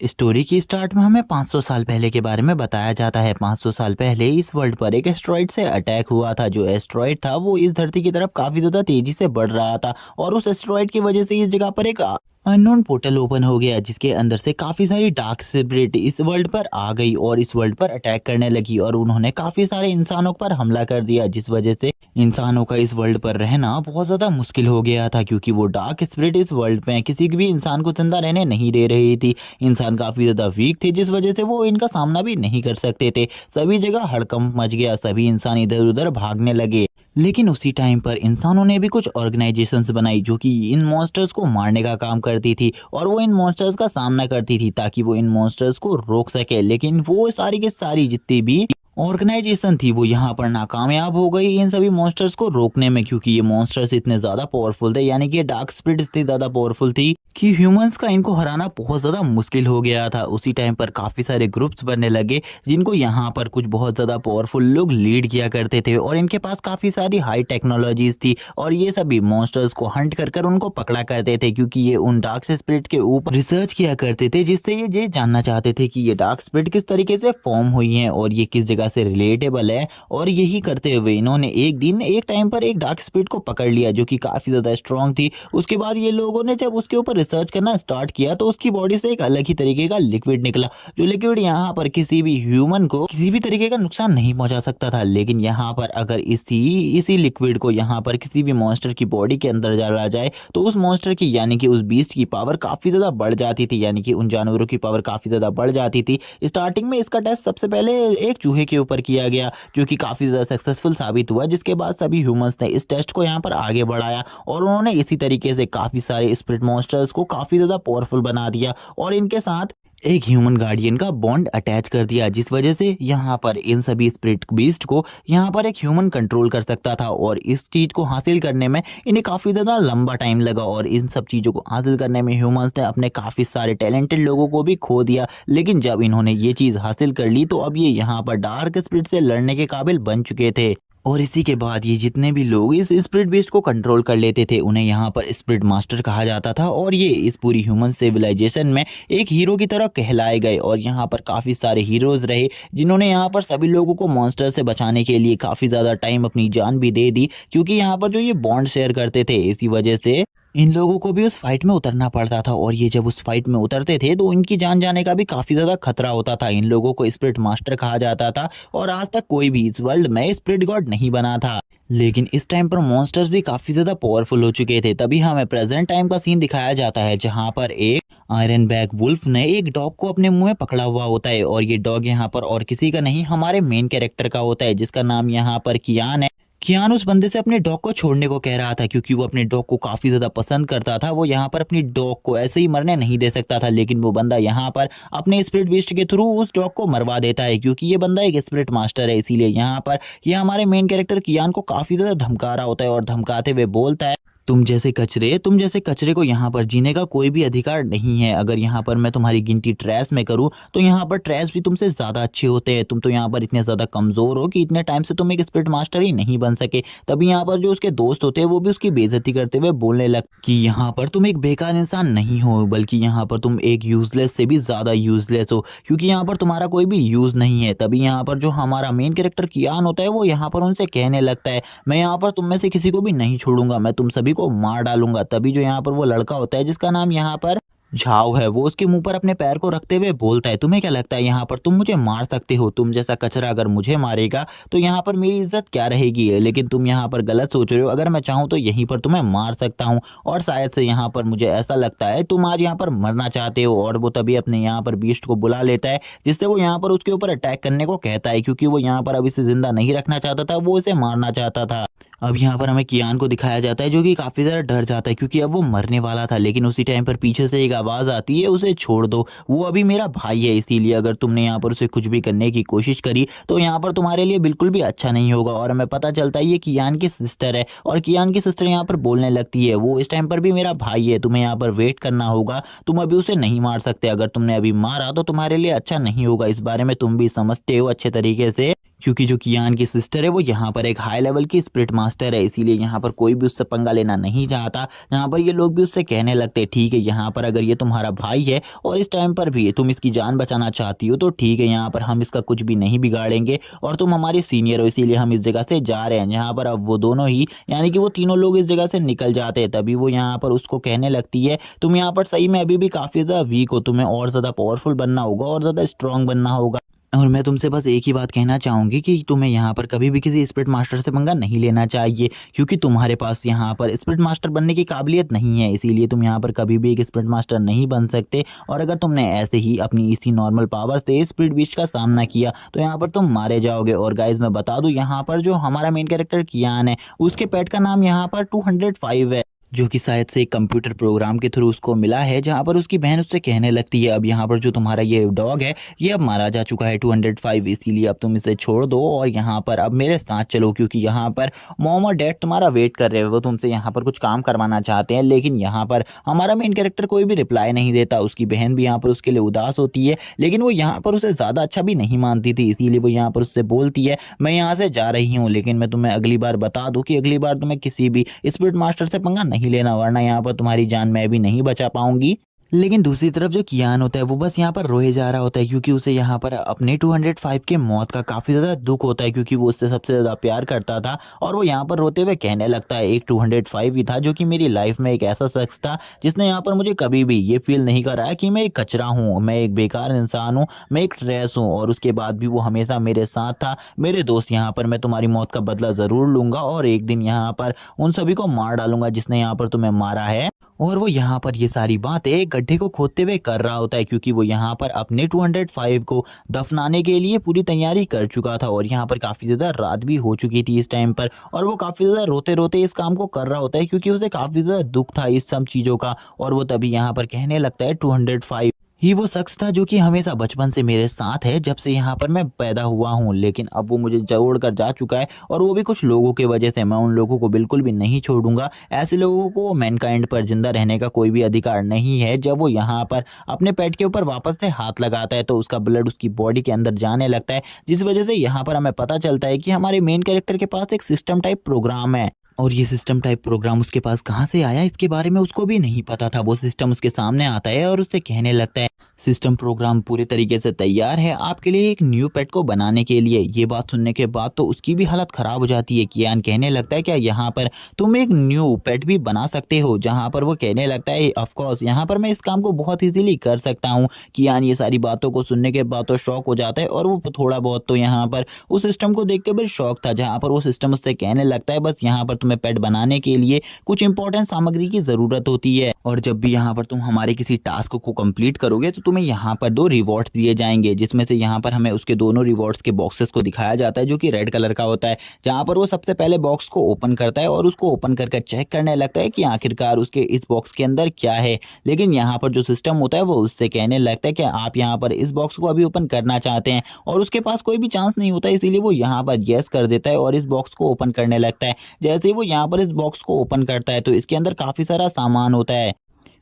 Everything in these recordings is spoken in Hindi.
स्टोरी की स्टार्ट में हमें 500 साल पहले के बारे में बताया जाता है। 500 साल पहले इस वर्ल्ड पर एक एस्ट्रॉइड से अटैक हुआ था। जो एस्ट्रॉइड था वो इस धरती की तरफ काफी ज्यादा तेजी से बढ़ रहा था और उस एस्ट्रॉइड की वजह से इस जगह पर एक अननोन पोर्टल ओपन हो गया, जिसके अंदर से काफी सारी डार्क स्पिरिट इस वर्ल्ड पर आ गई और इस वर्ल्ड पर अटैक करने लगी और उन्होंने काफी सारे इंसानों पर हमला कर दिया, जिस वजह से इंसानों का इस वर्ल्ड पर रहना बहुत ज्यादा मुश्किल हो गया था, क्योंकि वो डार्क स्पिरिट इस वर्ल्ड में किसी भी इंसान को जिंदा रहने नहीं दे रही थी। इंसान काफी ज्यादा वीक थे, जिस वजह से वो इनका सामना भी नहीं कर सकते थे। सभी जगह हड़कंप मच गया, सभी इंसान इधर उधर भागने लगे। लेकिन उसी टाइम पर इंसानों ने भी कुछ ऑर्गेनाइजेशंस बनाई जो कि इन मॉन्स्टर्स को मारने का काम करती थी और वो इन मॉन्स्टर्स का सामना करती थी ताकि वो इन मॉन्स्टर्स को रोक सके। लेकिन वो सारी की सारी जितनी भी ऑर्गेनाइजेशन थी वो यहाँ पर नाकामयाब हो गई इन सभी मॉन्स्टर्स को रोकने में, क्योंकि ये मॉन्स्टर्स इतने ज्यादा पावरफुल थे, यानी कि डार्क स्पिरिट इतनी ज्यादा पावरफुल थी कि ह्यूमंस का इनको हराना बहुत ज्यादा मुश्किल हो गया था। उसी टाइम पर काफी सारे ग्रुप्स बनने लगे, जिनको यहाँ पर कुछ बहुत ज्यादा पावरफुल लोग लीड किया करते थे और इनके पास काफी सारी हाई टेक्नोलॉजीज थी और ये सभी मॉन्स्टर्स को हंट कर कर उनको पकड़ा करते थे, क्योंकि ये उन डार्क स्पिरिट के ऊपर रिसर्च किया करते थे, जिससे ये जानना चाहते थे कि ये डार्क स्पिरिट किस तरीके से फॉर्म हुई है और ये किस जगह से रिलेटेबल है। और यही करते हुए इन्होंने एक दिन एक टाइम पर एक डार्क स्पिरिट को पकड़ लिया जो कि काफी ज्यादा स्ट्रांग थी। उसके बाद ये लोगों ने जब उसके ऊपर रिसर्च करना स्टार्ट किया तो उसकी बॉडी से एक अलग ही तरीके का लिक्विड निकला, जो लिक्विड यहाँ पर किसी भी ह्यूमन को किसी भी तरीके का नुकसान नहीं पहुंचा सकता था। लेकिन यहाँ पर अगर इसी इसी लिक्विड को यहाँ पर किसी भी मॉन्स्टर की बॉडी के अंदर डाला जाए तो उस मॉन्स्टर की यानी कि उस बीस्ट की पावर काफी ज्यादा बढ़ जाती थी, यानी कि उन जानवरों की पावर काफी ज्यादा बढ़ जाती थी। स्टार्टिंग में इसका टेस्ट सबसे पहले एक चूहे के ऊपर किया गया, जो कि काफी ज्यादा सक्सेसफुल साबित हुआ, जिसके बाद सभी ह्यूमंस ने इस टेस्ट को यहाँ पर आगे बढ़ाया और उन्होंने इसी तरीके से काफी सारे स्पिरिट मॉन्स्टर्स को काफी ज्यादा पावरफुल बना दिया और इनके साथ एक ह्यूमन गार्डियन का बॉन्ड अटैच कर दिया, जिस वजह से यहाँ पर इन सभी स्पिरिट बीस्ट को यहाँ पर एक ह्यूमन कंट्रोल कर सकता था। और इस चीज को हासिल करने में इन्हें काफी ज्यादा लंबा टाइम लगा और इन सब चीजों को हासिल करने में ह्यूमंस ने अपने काफी सारे टैलेंटेड लोगों को भी खो दिया। लेकिन जब इन्होंने ये चीज हासिल कर ली तो अब ये यहाँ पर डार्क स्पिरिट से लड़ने के काबिल बन चुके थे। और इसी के बाद ये जितने भी लोग इस स्पिरिट बीस्ट को कंट्रोल कर लेते थे उन्हें यहाँ पर स्पिरिट मास्टर कहा जाता था और ये इस पूरी ह्यूमन सिविलाइजेशन में एक हीरो की तरह कहलाए गए। और यहाँ पर काफ़ी सारे हीरोज रहे जिन्होंने यहाँ पर सभी लोगों को मॉन्स्टर से बचाने के लिए काफ़ी ज़्यादा टाइम अपनी जान भी दे दी, क्योंकि यहाँ पर जो ये बॉन्ड शेयर करते थे इसी वजह से इन लोगों को भी उस फाइट में उतरना पड़ता था। और ये जब उस फाइट में उतरते थे तो इनकी जान जाने का भी काफी ज्यादा खतरा होता था। इन लोगों को स्पिरिट मास्टर कहा जाता था और आज तक कोई भी इस वर्ल्ड में स्पिरिट गॉड नहीं बना था। लेकिन इस टाइम पर मॉन्स्टर्स भी काफी ज्यादा पावरफुल हो चुके थे। तभी हमें प्रेजेंट टाइम का सीन दिखाया जाता है जहां पर एक आयरन बैक वुल्फ ने एक डॉग को अपने मुंह में पकड़ा हुआ होता है और ये डॉग यहाँ पर और किसी का नहीं हमारे मेन कैरेक्टर का होता है, जिसका नाम यहाँ पर कियान है। कियान उस बंदे से अपने डॉग को छोड़ने को कह रहा था, क्योंकि वो अपने डॉग को काफी ज्यादा पसंद करता था। वो यहाँ पर अपनी डॉग को ऐसे ही मरने नहीं दे सकता था, लेकिन वो बंदा यहाँ पर अपने स्पिरिट बीस्ट के थ्रू उस डॉग को मरवा देता है, क्योंकि ये बंदा एक स्पिरिट मास्टर है। इसीलिए यहाँ पर ये हमारे मेन कैरेक्टर कियान को काफी ज्यादा धमका रहा होता है और धमकाते हुए बोलता है, तुम जैसे कचरे को यहाँ पर जीने का कोई भी अधिकार नहीं है। अगर यहाँ पर मैं तुम्हारी गिनती ट्रैश में करूँ तो यहाँ पर ट्रैश भी तुमसे ज्यादा अच्छे होते हैं। तुम तो यहाँ पर इतने ज्यादा कमजोर हो कि इतने टाइम से तुम एक स्पिरिट मास्टर ही नहीं बन सके। तभी यहाँ पर जो उसके दोस्त होते हैं वो भी उसकी बेइज्जती करते हुए बोलने लग कि यहाँ पर तुम एक बेकार इंसान नहीं हो, बल्कि यहाँ पर तुम एक यूजलेस से भी ज्यादा यूजलेस हो, क्योंकि यहाँ पर तुम्हारा कोई भी यूज नहीं है। तभी यहाँ पर जो हमारा मेन कैरेक्टर कियान होता है वो यहाँ पर उनसे कहने लगता है, मैं यहाँ पर तुम में से किसी को भी नहीं छोड़ूंगा, मैं तुम सभी को मार डालूंगा। तभी जो यहाँ पर वो लड़का होता है जिसका नाम यहाँ पर झाव है, वो उसके मुंह पर अपने पैर को रखते हुए बोलता है, तुम्हें क्या लगता है यहाँ पर तुम मुझे मार सकते हो? तुम जैसा कचरा अगर मुझे मारेगा तो यहाँ पर मेरी इज्जत क्या रहेगी? लेकिन तुम यहाँ पर गलत सोच रहे हो, अगर मैं चाहूँ तो यहीं पर तुम्हें मार सकता हूँ। और शायद से यहाँ पर मुझे ऐसा लगता है तुम आज यहाँ पर मरना चाहते हो। और वो तभी अपने यहाँ पर बीस्ट को बुला लेता है, जिससे वो यहाँ पर उसके ऊपर अटैक करने को कहता है, क्योंकि वो यहाँ पर अब इसे जिंदा नहीं रखना चाहता था, वो इसे मारना चाहता था। अब यहाँ पर हमें कियान को दिखाया जाता है जो कि काफी ज्यादा डर जाता है, क्योंकि अब वो मरने वाला था। लेकिन उसी टाइम पर पीछे से एक आवाज आती है, उसे छोड़ दो, वो अभी मेरा भाई है, इसीलिए अगर तुमने यहाँ पर उसे कुछ भी करने की कोशिश करी तो यहाँ पर तुम्हारे लिए बिल्कुल भी अच्छा नहीं होगा। और हमें पता चलता है ये कियान की सिस्टर है और कियान की सिस्टर यहाँ पर बोलने लगती है, वो इस टाइम पर भी मेरा भाई है, तुम्हें यहाँ पर वेट करना होगा, तुम अभी उसे नहीं मार सकते। अगर तुमने अभी मारा तो तुम्हारे लिए अच्छा नहीं होगा, इस बारे में तुम भी समझते हो अच्छे तरीके से। क्योंकि जो कियान की सिस्टर है वो यहाँ पर एक हाई लेवल की स्पिरिट मास्टर है, इसीलिए यहाँ पर कोई भी उससे पंगा लेना नहीं चाहता। यहाँ पर ये लोग भी उससे कहने लगते हैं ठीक है, यहाँ पर अगर ये तुम्हारा भाई है और इस टाइम पर भी तुम इसकी जान बचाना चाहती हो तो ठीक है, यहाँ पर हम इसका कुछ भी नहीं बिगाड़ेंगे और तुम हमारे सीनियर हो इसीलिए हम इस जगह से जा रहे हैं। यहाँ पर अब वो दोनों ही यानी कि वो तीनों लोग इस जगह से निकल जाते हैं। तभी वो यहाँ पर उसको कहने लगती है तुम यहाँ पर सही में अभी भी काफ़ी ज़्यादा वीक हो, तुम्हें और ज़्यादा पावरफुल बनना होगा और ज़्यादा स्ट्रांग बनना होगा। और मैं तुमसे बस एक ही बात कहना चाहूँगी कि तुम्हें यहाँ पर कभी भी किसी स्पिरिट मास्टर से पंगा नहीं लेना चाहिए, क्योंकि तुम्हारे पास यहाँ पर स्पिरिट मास्टर बनने की काबिलियत नहीं है, इसीलिए तुम यहाँ पर कभी भी एक स्पिरिट मास्टर नहीं बन सकते। और अगर तुमने ऐसे ही अपनी इसी नॉर्मल पावर से स्पिरिट बीस्ट का सामना किया तो यहाँ पर तुम मारे जाओगे। और गाइज मैं बता दूँ, यहाँ पर जो हमारा मेन कैरेक्टर कियान है उसके पेट का नाम यहाँ पर 205 है, जो कि शायद से एक कंप्यूटर प्रोग्राम के थ्रू उसको मिला है, जहाँ पर उसकी बहन उससे कहने लगती है अब यहाँ पर जो तुम्हारा ये डॉग है ये अब मारा जा चुका है 205, इसीलिए अब तुम इसे छोड़ दो और यहाँ पर अब मेरे साथ चलो, क्योंकि यहाँ पर मॉम और डैड तुम्हारा वेट कर रहे हो, वो तुमसे यहाँ पर कुछ काम करवाना चाहते हैं। लेकिन यहाँ पर हमारा मेन कैरेक्टर कोई भी रिप्लाई नहीं देता, उसकी बहन भी यहाँ पर उसके लिए उदास होती है, लेकिन वो यहाँ पर उसे ज़्यादा अच्छा भी नहीं मानती थी, इसीलिए वो यहाँ पर उससे बोलती है मैं यहाँ से जा रही हूँ, लेकिन मैं तुम्हें अगली बार बता दूँ कि अगली बार तुम्हें किसी भी स्पिरिट मास्टर से पंगा नहीं लेना, वरना यहाँ पर तुम्हारी जान मैं भी नहीं बचा पाऊंगी। लेकिन दूसरी तरफ जो कियान होता है वो बस यहाँ पर रोए जा रहा होता है, क्योंकि उसे यहाँ पर अपने 205 के मौत का काफ़ी ज़्यादा दुख होता है, क्योंकि वो उससे सबसे ज़्यादा प्यार करता था। और वो यहाँ पर रोते हुए कहने लगता है एक 205 ही था जो कि मेरी लाइफ में एक ऐसा शख्स था जिसने यहाँ पर मुझे कभी भी ये फील नहीं कराया कि मैं एक कचरा हूँ, मैं एक बेकार इंसान हूँ, मैं एक ट्रेस हूँ, और उसके बाद भी वो हमेशा मेरे साथ था। मेरे दोस्त, यहाँ पर मैं तुम्हारी मौत का बदला ज़रूर लूँगा और एक दिन यहाँ पर उन सभी को मार डालूंगा जिसने यहाँ पर तुम्हें मारा है। और वो यहाँ पर ये सारी बातें एक गड्ढे को खोदते हुए कर रहा होता है, क्योंकि वो यहाँ पर अपने 205 को दफनाने के लिए पूरी तैयारी कर चुका था। और यहाँ पर काफ़ी ज़्यादा रात भी हो चुकी थी इस टाइम पर, और वो काफ़ी ज़्यादा रोते रोते इस काम को कर रहा होता है, क्योंकि उसे काफ़ी ज़्यादा दुख था इस सब चीज़ों का। और वो तभी यहाँ पर कहने लगता है 205 ही वो शख्स था जो कि हमेशा बचपन से मेरे साथ है, जब से यहाँ पर मैं पैदा हुआ हूँ, लेकिन अब वो मुझे छोड़ कर जा चुका है, और वो भी कुछ लोगों की वजह से। मैं उन लोगों को बिल्कुल भी नहीं छोड़ूंगा, ऐसे लोगों को मैनकाइंड पर जिंदा रहने का कोई भी अधिकार नहीं है। जब वो यहाँ पर अपने पेट के ऊपर वापस से हाथ लगाता है तो उसका ब्लड उसकी बॉडी के अंदर जाने लगता है, जिस वजह से यहाँ पर हमें पता चलता है कि हमारे मेन कैरेक्टर के पास एक सिस्टम टाइप प्रोग्राम है। और ये सिस्टम टाइप प्रोग्राम उसके पास कहाँ से आया इसके बारे में उसको भी नहीं पता था। वो सिस्टम उसके सामने आता है और उससे कहने लगता है सिस्टम प्रोग्राम पूरे तरीके से तैयार है आपके लिए एक न्यू पेट को बनाने के लिए। ये बात सुनने के बाद तो उसकी भी हालत ख़राब हो जाती है। कियान कहने लगता है क्या यहाँ पर तुम एक न्यू पेट भी बना सकते हो? जहाँ पर वो कहने लगता है ऑफ कोर्स यहाँ पर मैं इस काम को बहुत इजीली कर सकता हूँ। कियान ये सारी बातों को सुनने के बाद तो शौक हो जाता है, और वो थोड़ा बहुत तो यहाँ पर उस सिस्टम को देख के भी शौक था, जहाँ पर वो सिस्टम उससे कहने लगता है बस यहाँ पर तुम्हें पेट बनाने के लिए कुछ इंपॉर्टेंट सामग्री की ज़रूरत होती है, और जब भी यहाँ पर तुम हमारे किसी टास्क को कंप्लीट करोगे तो तुम्हें यहाँ पर 2 रिवॉर्ड्स दिए जाएंगे, जिसमें से यहाँ पर हमें उसके दोनों रिवॉर्ड्स के बॉक्सेस को दिखाया जाता है जो कि रेड कलर का होता है। जहाँ पर वो सबसे पहले बॉक्स को ओपन करता है और उसको ओपन करके चेक करने लगता है कि आखिरकार उसके इस बॉक्स के अंदर क्या है। लेकिन यहाँ पर जो सिस्टम होता है वो उससे कहने लगता है कि आप यहाँ पर इस बॉक्स को अभी ओपन करना चाहते हैं, और उसके पास कोई भी चांस नहीं होता, इसीलिए वो यहाँ पर येस कर देता है और इस बॉक्स को ओपन करने लगता है। जैसे ही वो यहाँ पर इस बॉक्स को ओपन करता है तो इसके अंदर काफ़ी सारा सामान होता है,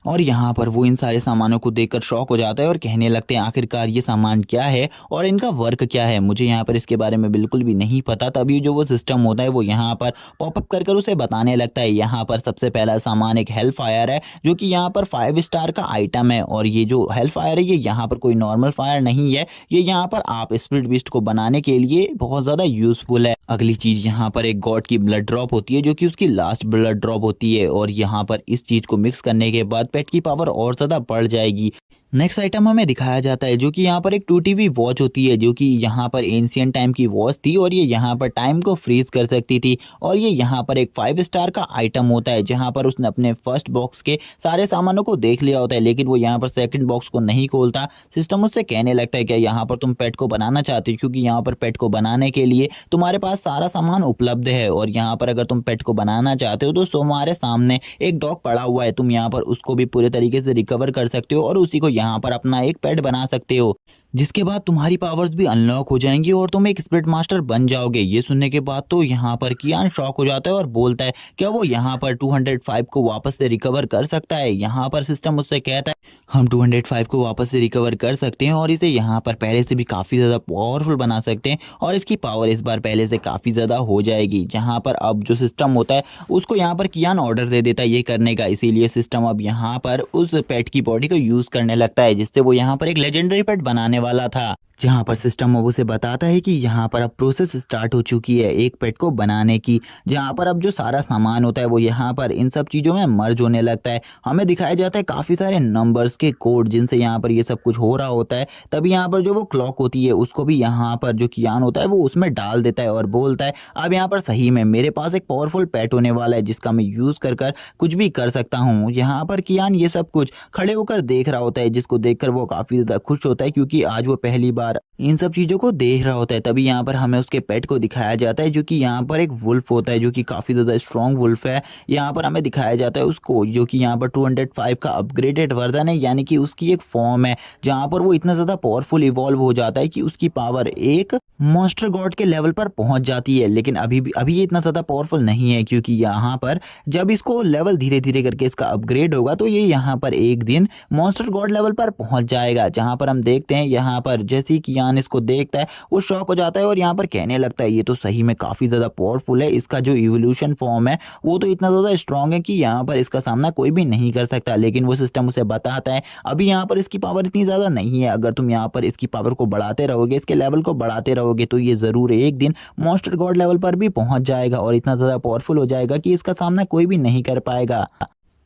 और यहाँ पर वो इन सारे सामानों को देखकर शॉक हो जाता है और कहने लगते हैं आखिरकार ये सामान क्या है और इनका वर्क क्या है, मुझे यहाँ पर इसके बारे में बिल्कुल भी नहीं पता। तभी जो वो सिस्टम होता है वो यहाँ पर पॉपअप कर कर उसे बताने लगता है। यहाँ पर सबसे पहला सामान एक हेल फायर है जो कि यहाँ पर 5 स्टार का आइटम है, और ये जो हेल फायर है ये यहाँ पर कोई नॉर्मल फायर नहीं है, ये यहाँ पर आप स्पिरिट बीस्ट को बनाने के लिए बहुत ज़्यादा यूजफुल है। अगली चीज़ यहाँ पर एक गॉड की ब्लड ड्रॉप होती है जो कि उसकी लास्ट ब्लड ड्रॉप होती है, और यहाँ पर इस चीज़ को मिक्स करने के बाद पेट की पावर और ज़्यादा बढ़ जाएगी। नेक्स्ट आइटम हमें दिखाया जाता है जो कि यहाँ पर एक 2TV वॉच होती है, जो कि यहाँ पर एंशियंट टाइम की वॉच थी और ये यहाँ पर टाइम को फ्रीज कर सकती थी। और ये यहाँ पर एक 5 स्टार का आइटम होता है, जहाँ पर उसने अपने फर्स्ट बॉक्स के सारे सामानों को देख लिया होता है, लेकिन वो यहाँ पर सेकंड बॉक्स को नहीं खोलता। सिस्टम उससे कहने लगता है कि यहाँ पर तुम पेट को बनाना चाहते हो, क्योंकि यहाँ पर पेट को बनाने के लिए तुम्हारे पास सारा सामान उपलब्ध है, और यहाँ पर अगर तुम पेट को बनाना चाहते हो तो तुम्हारे सामने एक डॉग पड़ा हुआ है, तुम यहाँ पर उसको भी पूरे तरीके से रिकवर कर सकते हो और उसी को यहाँ पर अपना एक पेट बना सकते हो। जिसके बाद तुम्हारी पावर्स भी अनलॉक हो जाएंगी और तुम एक स्पिरिट मास्टर बन जाओगे। ये सुनने के बाद तो यहाँ पर कियान शॉक हो जाता है और बोलता है क्या वो यहाँ पर 205 को वापस से रिकवर कर सकता है। यहाँ पर सिस्टम उससे कहता है हम 205 को वापस से रिकवर कर सकते हैं और इसे यहाँ पर पहले से भी काफ़ी ज़्यादा पावरफुल बना सकते हैं और इसकी पावर इस बार पहले से काफ़ी ज़्यादा हो जाएगी। जहाँ पर अब जो सिस्टम होता है उसको यहाँ पर कियान ऑर्डर दे देता है ये करने का, इसीलिए सिस्टम अब यहाँ पर उस पेट की बॉडी को यूज़ करने लगता है जिससे वो यहाँ पर एक लेजेंडरी पेट बनाने वाला था। जहाँ पर सिस्टम अब उसे बताता है कि यहाँ पर अब प्रोसेस स्टार्ट हो चुकी है एक पेट को बनाने की, जहाँ पर अब जो सारा सामान होता है वो यहाँ पर इन सब चीज़ों में मर्ज होने लगता है। हमें दिखाया जाता है काफ़ी सारे नंबर्स के कोड जिनसे यहाँ पर ये सब कुछ हो रहा होता है। तभी यहाँ पर जो वो क्लॉक होती है उसको भी यहाँ पर जो कियान होता है वो उसमें डाल देता है और बोलता है अब यहाँ पर सही में मेरे पास एक पावरफुल पेट होने वाला है जिसका मैं यूज़ कर कर कुछ भी कर सकता हूँ। यहाँ पर कियान ये सब कुछ खड़े होकर देख रहा होता है जिसको देखकर वो काफ़ी ज़्यादा खुश होता है क्योंकि आज वो पहली बार इन सब चीज़ों को देख रहा होता है। तभी यहाँ पर हमें उसके पेट को दिखाया जाता है जो कि यहाँ पर एक वुल्फ होता है जो कि काफ़ी ज़्यादा स्ट्रॉन्ग वुल्फ है। यहाँ पर हमें दिखाया जाता है उसको जो कि यहाँ पर 205 का अपग्रेडेड वर्जन है, यानी कि उसकी एक फॉर्म है जहाँ पर वो इतना ज़्यादा पावरफुल इवॉल्व हो जाता है कि उसकी पावर एक मॉन्स्टर गॉड के लेवल पर पहुंच जाती है। लेकिन अभी ये इतना ज़्यादा पावरफुल नहीं है क्योंकि यहाँ पर जब इसको लेवल धीरे धीरे करके इसका अपग्रेड होगा तो ये यहाँ पर एक दिन मॉन्स्टर गॉड लेवल पर पहुंच जाएगा। जहाँ पर हम देखते हैं यहाँ पर जैसे ही कियान इसको देखता है वो शॉक हो जाता है और यहाँ पर कहने लगता है ये तो सही में काफ़ी ज़्यादा पावरफुल है, इसका जो इवोल्यूशन फॉर्म है वो तो इतना ज़्यादा स्ट्रॉन्ग है कि यहाँ पर इसका सामना कोई भी नहीं कर सकता। लेकिन वो सिस्टम उसे बताता है अभी यहाँ पर इसकी पावर इतनी ज़्यादा नहीं है, अगर तुम यहाँ पर इसकी पावर को बढ़ाते रहोगे, इसके लेवल को बढ़ाते रहोगे तो ये ज़रूर एक दिन मॉन्स्टर गॉड लेवल पर भी पहुंच जाएगा और इतना ज़्यादा पावरफुल हो जाएगा कि इसका सामना कोई भी नहीं कर पाएगा।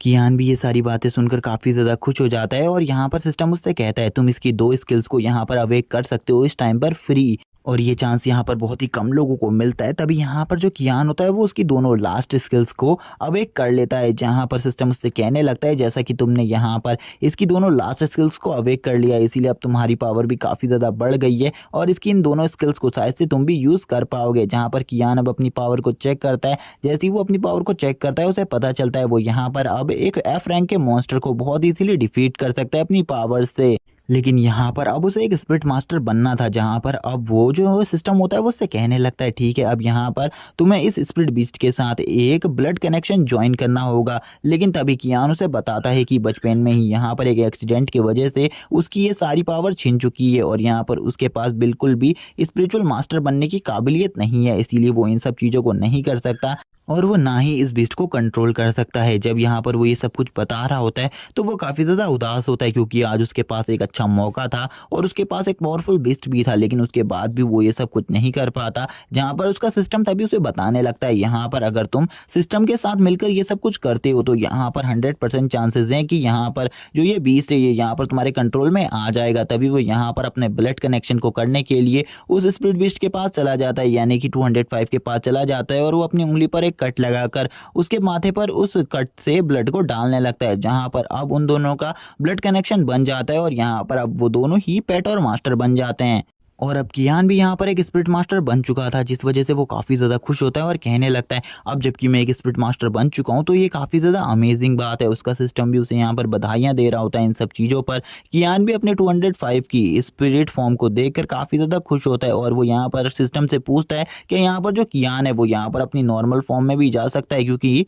कियान भी ये सारी बातें सुनकर काफ़ी ज़्यादा खुश हो जाता है और यहाँ पर सिस्टम उससे कहता है तुम इसकी 2 स्किल्स को यहाँ पर अवेक कर सकते हो इस टाइम पर फ्री, और ये चांस यहाँ पर बहुत ही कम लोगों को मिलता है। तभी यहाँ पर जो कियान होता है वो उसकी दोनों लास्ट स्किल्स को अवेक कर लेता है। जहाँ पर सिस्टम उससे कहने लगता है जैसा कि तुमने यहाँ पर इसकी दोनों लास्ट स्किल्स को अवेक कर लिया इसीलिए अब तुम्हारी पावर भी काफ़ी ज़्यादा बढ़ गई है और इसकी इन दोनों स्किल्स को शायद से तुम भी यूज़ कर पाओगे। जहाँ पर कियान अब अपनी पावर को चेक करता है, जैसे ही वो अपनी पावर को चेक करता है उसे पता चलता है वो यहाँ पर अब एक F रैंक के मॉन्स्टर को बहुत ईजीली डिफीट कर सकता है अपनी पावर से। लेकिन यहाँ पर अब उसे एक स्पिरिट मास्टर बनना था, जहाँ पर अब वो जो सिस्टम होता है वो उससे कहने लगता है ठीक है अब यहाँ पर तुम्हें इस स्पिरिट बीस्ट के साथ एक ब्लड कनेक्शन ज्वाइन करना होगा। लेकिन तभी कियान उसे बताता है कि बचपन में ही यहाँ पर एक एक्सीडेंट की वजह से उसकी ये सारी पावर छिन चुकी है और यहाँ पर उसके पास बिल्कुल भी स्पिरिचुअल मास्टर बनने की काबिलियत नहीं है, इसीलिए वो इन सब चीज़ों को नहीं कर सकता और वो ना ही इस बीस्ट को कंट्रोल कर सकता है। जब यहाँ पर वो ये सब कुछ बता रहा होता है तो वो काफ़ी ज़्यादा उदास होता है क्योंकि आज उसके पास एक अच्छा मौका था और उसके पास एक पावरफुल बीस्ट भी था, लेकिन उसके बाद भी वो ये सब कुछ नहीं कर पाता। जहाँ पर उसका सिस्टम तभी उसे बताने लगता है यहाँ पर अगर तुम सिस्टम के साथ मिलकर ये सब कुछ करते हो तो यहाँ पर 100% चांसेस हैं कि यहाँ पर जो ये बीस्ट है ये यहाँ पर तुम्हारे कंट्रोल में आ जाएगा। तभी वो यहाँ पर अपने ब्लड कनेक्शन को करने के लिए उस स्पिरिट बीस्ट के पास चला जाता है, यानी कि 205 के पास चला जाता है और वो अपनी उंगली पर एक कट लगाकर उसके माथे पर उस कट से ब्लड को डालने लगता है। जहां पर अब उन दोनों का ब्लड कनेक्शन बन जाता है और यहाँ पर अब वो दोनों ही पेट और मास्टर बन जाते हैं। और अब कियान भी यहाँ पर एक स्पिरिट मास्टर बन चुका था जिस वजह से वो काफ़ी ज़्यादा खुश होता है और कहने लगता है अब जबकि मैं एक स्पिरिट मास्टर बन चुका हूँ तो ये काफ़ी ज़्यादा अमेजिंग बात है। उसका सिस्टम भी उसे यहाँ पर बधाइयाँ दे रहा होता है इन सब चीज़ों पर। कियान भी अपने 205 की स्पिरिट फॉर्म को देखकर काफ़ी ज़्यादा खुश होता है और वो यहाँ पर सिस्टम से पूछता है कि यहाँ पर जो कियान है वो यहाँ पर अपनी नॉर्मल फॉर्म में भी जा सकता है क्योंकि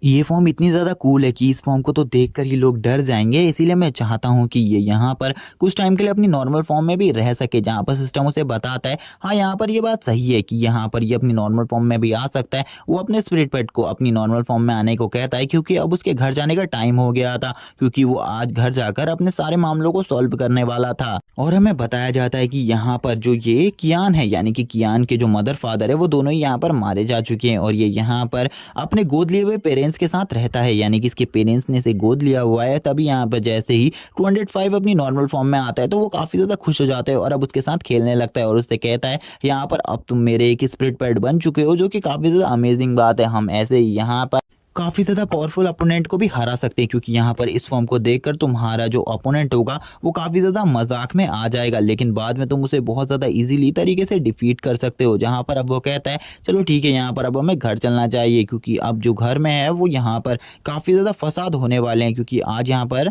ये फॉर्म इतनी ज़्यादा कूल है कि इस फॉर्म को तो देखकर ही लोग डर जाएंगे, इसीलिए मैं चाहता हूँ कि ये यहाँ पर कुछ टाइम के लिए अपनी नॉर्मल फॉर्म में भी रह सके। जहाँ पर सिस्टम उसे बताता है हाँ यहाँ पर ये बात सही है कि यहाँ पर ये अपनी नॉर्मल फॉर्म में भी आ सकता है। वो अपने स्पिरिट पेट को अपनी नॉर्मल फॉर्म में आने को कहता है क्योंकि अब उसके घर जाने का टाइम हो गया था, क्योंकि वो आज घर जाकर अपने सारे मामलों को सॉल्व करने वाला था। और हमें बताया जाता है कि यहाँ पर जो ये कियान है यानी कि कियान के जो मदर फादर है वो दोनों ही यहाँ पर मारे जा चुके हैं और ये यहाँ पर अपने गोद लिए हुए पेरेंट्स के साथ रहता है, यानी कि इसके पेरेंट्स ने इसे गोद लिया हुआ है। तभी यहाँ पर जैसे ही 205 अपनी नॉर्मल फॉर्म में आता है तो वो काफ़ी ज़्यादा खुश हो जाता है और अब उसके साथ खेलने लगता है और उससे कहता है यहाँ पर अब तुम मेरे एक स्पिरिट पेट बन चुके हो, जो कि काफ़ी ज़्यादा अमेजिंग बात है। हम ऐसे ही यहाँ पर काफ़ी ज़्यादा पावरफुल अपोनेंट को भी हरा सकते हैं क्योंकि यहाँ पर इस फॉर्म को देखकर तुम्हारा जो अपोनेंट होगा वो काफ़ी ज़्यादा मजाक में आ जाएगा, लेकिन बाद में तुम उसे बहुत ज़्यादा इजीली तरीके से डिफीट कर सकते हो। जहाँ पर अब वो कहता है चलो ठीक है यहाँ पर अब हमें घर चलना चाहिए क्योंकि अब जो घर में है वो यहाँ पर काफ़ी ज़्यादा फसाद होने वाले हैं, क्योंकि आज यहाँ पर